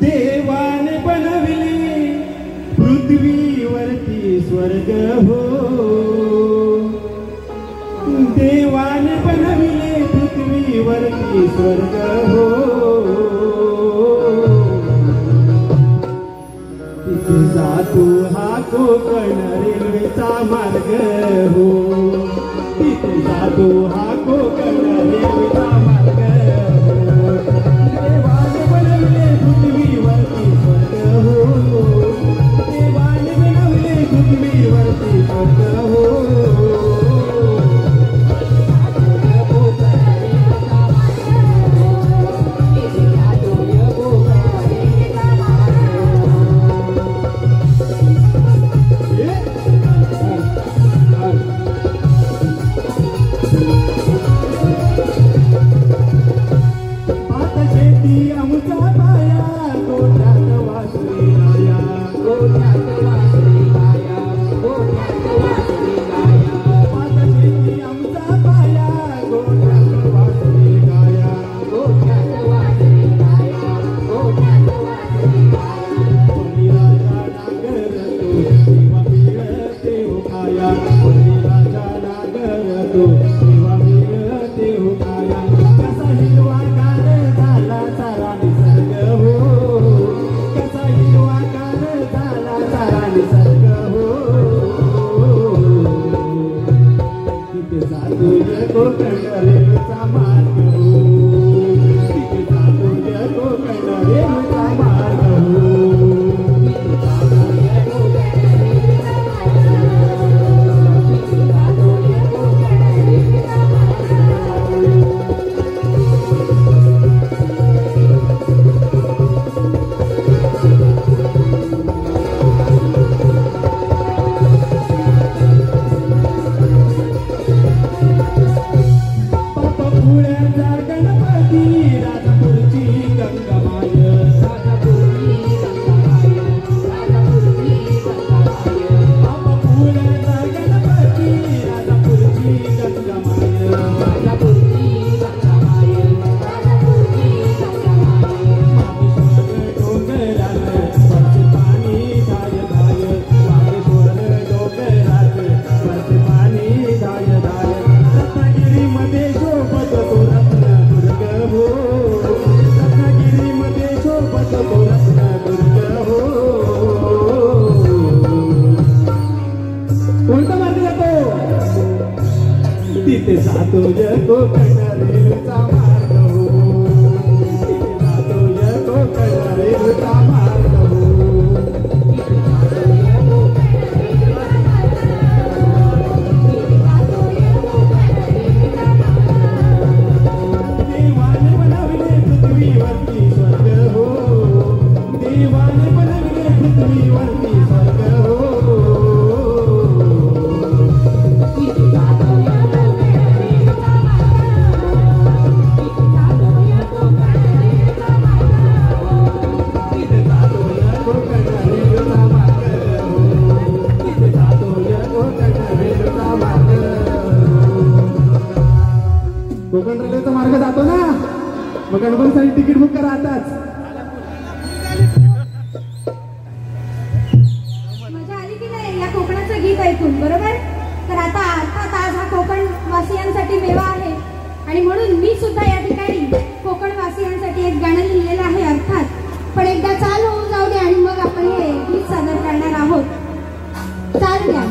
[SPEAKER 3] देवाने बनविले पृथ्वीवरती स्वर्ग हो. देवाने बनविले पृथ्वीवरती स्वर्ग हो. तिथे जातो हा कोकण रेल्वेचा मार्ग हो. तिथे जातो हा कोकण रेल्वेचा मार्ग हो. देवाने बनविले पृथ्वीवरती स्वर्ग हो. देवाने बनविले पृथ्वीवरती स्वर्ग हो. तिथे जातो कोकण रेल्वेचा मार्ग हो. तिथे जातो कोकण रेल्वेचा मार्ग हो. देवाने बनविले पृथ्वीवरती स्वर्ग हो. देवाने बनविले पृथ्वीवरती स्वर्ग हो. कोकण रेल्वेचा मार्ग जातो ना, मग गणपतीसाठी तिकीट बुक करा आताच.
[SPEAKER 2] मजा आली की नाही या कोकणाचं गीत ऐकून, बरोबर? तर आता अर्थात आज हा कोकण वासियांसाठी मेवा आहे आणि म्हणून मी सुद्धा या ठिकाणी कोकण वासियांसाठी एक गाणं लिहिलेलं आहे अर्थात. पण एकदा चालू होऊन जाऊ दे आणि मग आपण हे गीत सादर करणार आहोत. चाल घ्या.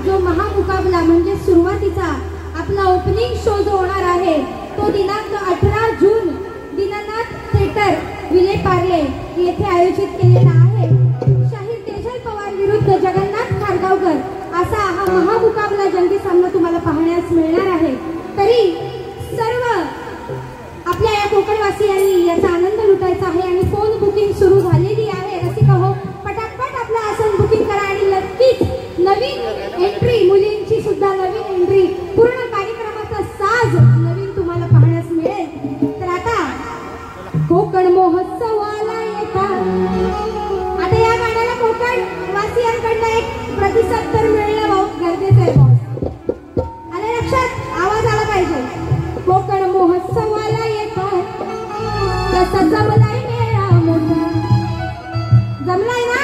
[SPEAKER 2] जो महामुकाबला म्हणजे सुरुवातीचा आपला ओपनिंग शो जो होणार आहे तो दिनांक 18 जून दीनानाथ थिएटर विले पार्ले येथे आयोजित केलेला आहे. शाहीर तेजल पवार विरुद्ध जगन्नाथ खारगावकर असा हा महामुकाबला जंगी सामना तुम्हाला पाहण्यास मिळणार आहे. तरी सर्व आपल्या या कोकणवासियांनी याचा आनंद लुटायचा आहे आणि फोन बुकिंग सुरू झालेली आहे. रसिका हो, पटापट आपला आसन बुकिंग करा आणि नक्कीच नवीन एंट्री, मुलींची सुद्धा नवीन एंट्री, पूर्ण कार्यक्रमाचा साज नवीन तुम्हाला पाहण्यास मिळेल. तर आता कोकण महोत्सवाला येतात. आता या गाण्याला कोकण वासियांकडनं एक प्रतिसाद तर मिळणं बहुत गरजेचं आहे. बॉस आले लक्षात, आवाज आला पाहिजे. कोकण महोत्सवाला येतात कसा जमलाय मेळा मोठा, जमलाय ना.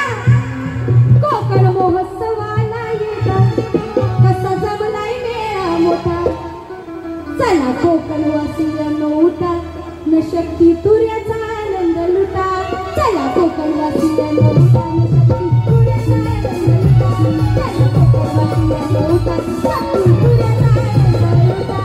[SPEAKER 2] कोकण महोत्सवाला येतात कसा जमलाय मेळा मोठा. चला कोकण वासियांनो उठा, न शक्ती तुऱ्याचा आनंद लुटा. चला कोकण वासियांनो उठा, न शक्ती तुऱ्याचा आनंद लुटा. चला कोकण वासियांनो उठा, शक्ती तुऱ्याचा आनंद लुटा.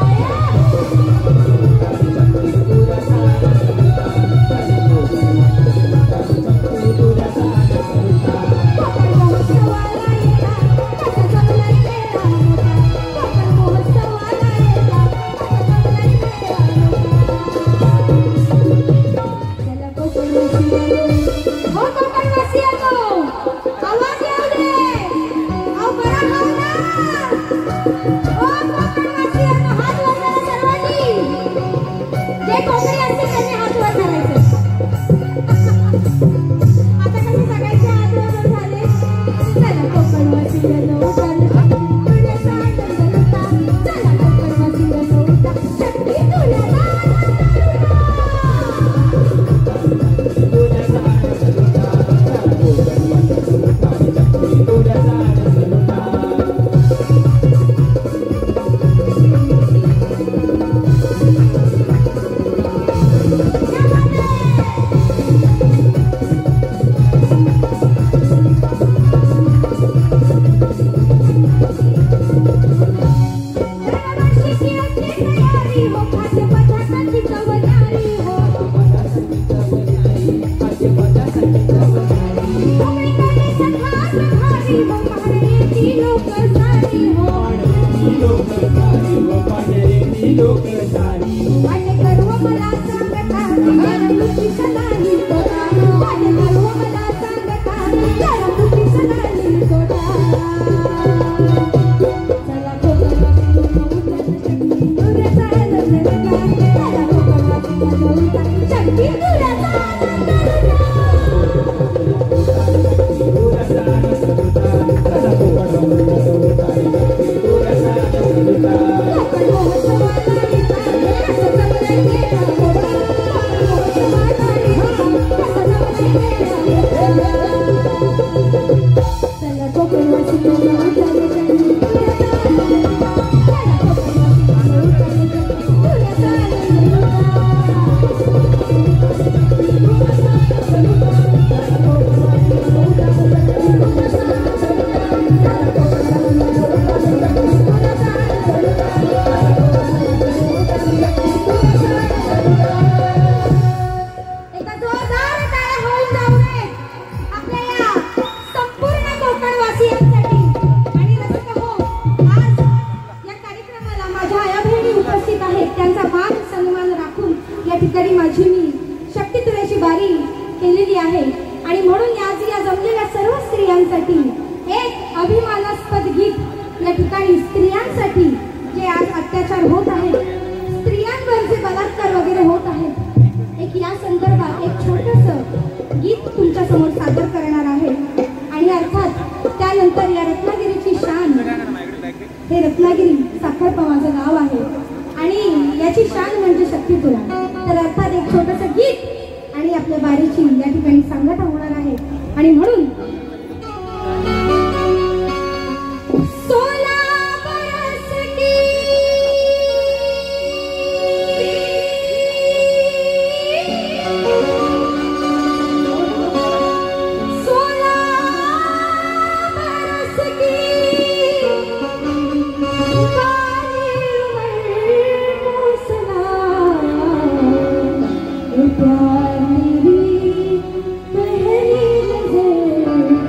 [SPEAKER 1] Thank you.
[SPEAKER 2] स्त्रियांसाठी. आणि रसिका हो, आज या कार्यक्रमाला माझ्या आया बहिणी उपस्थित आहेत. त्यांचा मान सन्मान राखून या ठिकाणी माझी मी शक्ती तुऱ्याची बारी केलेली आहे. आणि म्हणून आज या जमलेल्या सर्व स्त्रियांसाठी एक अभिमानास्पद गीत या ठिकाणी स्त्रियांसाठी, जे आज अत्याचार होत आहेत, स्त्रियांवर जे बलात्कार वगैरे होत आहेत, एक या संदर्भात एक छोटंसं गीत तुमच्या समोर सादर करणार आहे. आणि अर्थात त्यानंतर या रत्नागिरीची शान, हे रत्नागिरी साखरपा माझं गाव आहे आणि याची शान म्हणजे शक्तीपुरा. तर अर्थात एक छोटंसं गीत आणि आपल्या बारीची या ठिकाणी सांगता होणार आहे. आणि म्हणून प्यार मेरी पहली नजर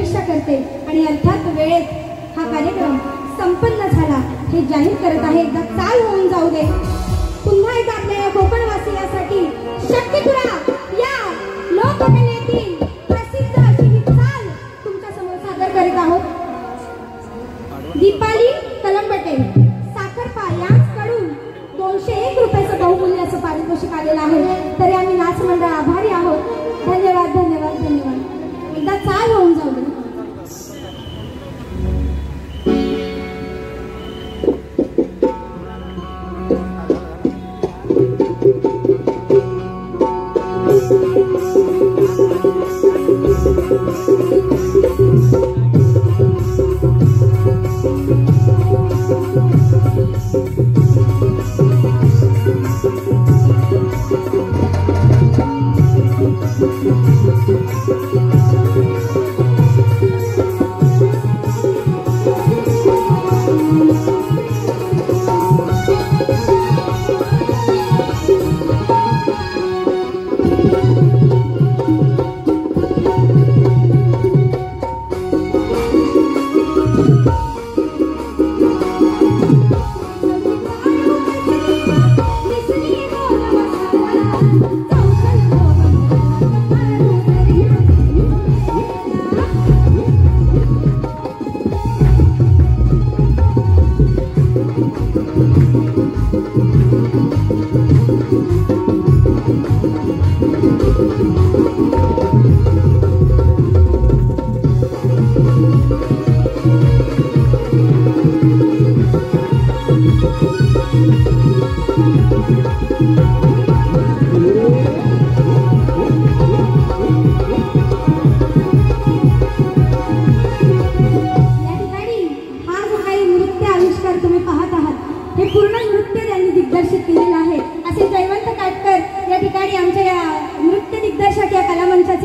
[SPEAKER 2] शुभेच्छा करते आणि अर्थात वेळेत हा कार्यक्रम संपन्न झाला हे जाहीर करत आहे. एकदा चाल होऊन जाऊ दे. पुन्हा एकदा आपल्या या कोकणवासियासाठी शक्तीपुरा या लोककलेतील प्रसिद्ध अशी ही चाल तुमच्या समोर सादर करीत आहोत. दीपाली कलंबटे साखरपा यांकडून 201 रुपयाचं बहुमूल्याचं पारितोषिक आलेलं आहे. तरी आम्ही नाच मंडळ आभारी आहोत. धन्यवाद धन्यवाद धन्यवाद. एकदा चाल होऊन जाऊ दे.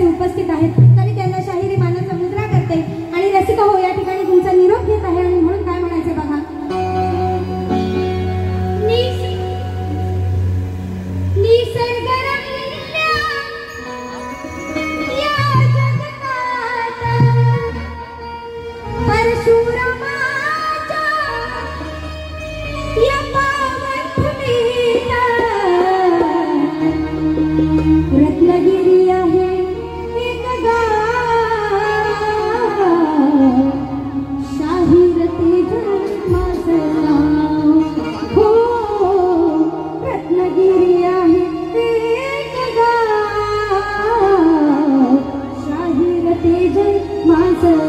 [SPEAKER 2] उपस्थित आहेत. तरी त्यांना शाहिरी मानाचा मुद्रा करते आणि रसिक हो या ठिकाणी तुमचा निरोप घेत आहे. आणि म्हणून काय म्हणायचे बघा. रत्नागिरी आहे एक शाहीर तेज माझं हो. रत्नागिरी आहे एक शाहीर तेज माझं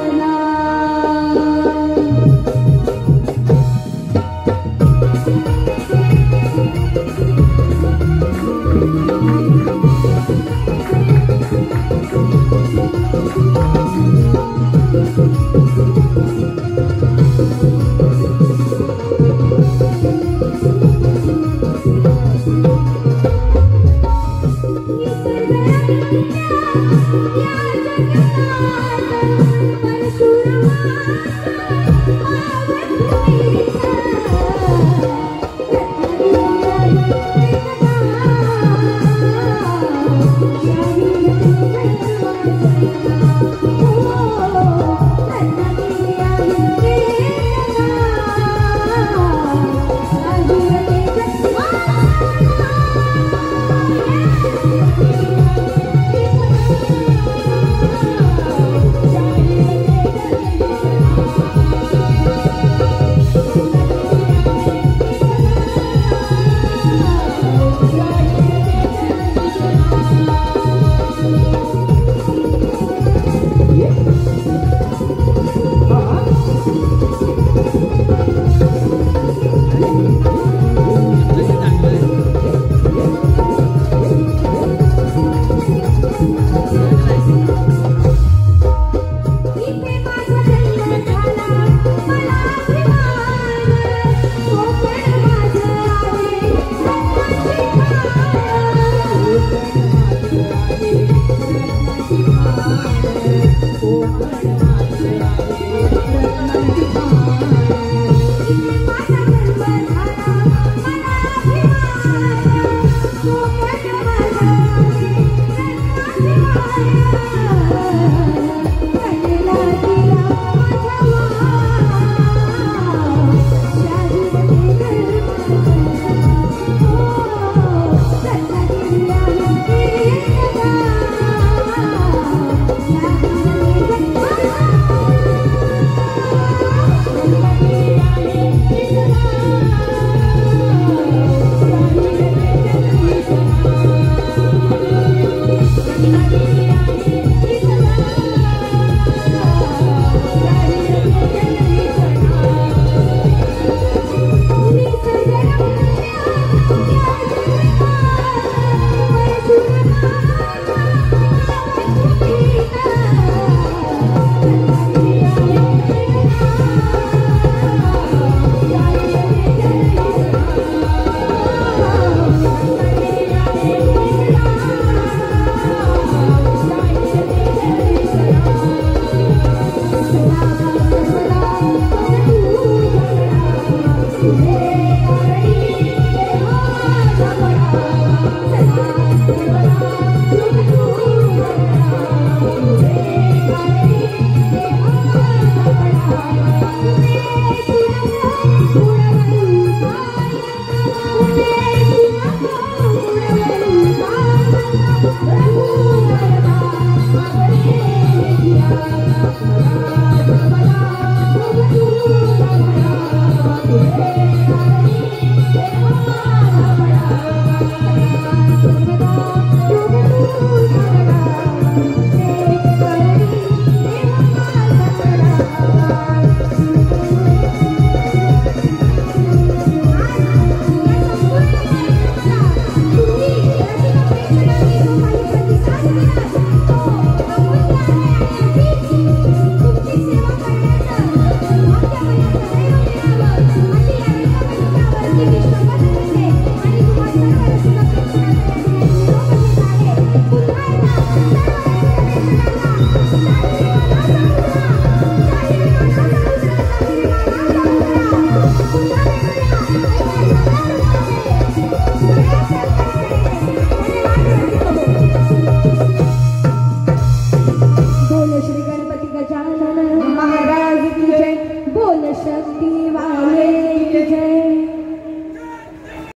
[SPEAKER 2] इथे माझा जन्म झाला मला अभिमान.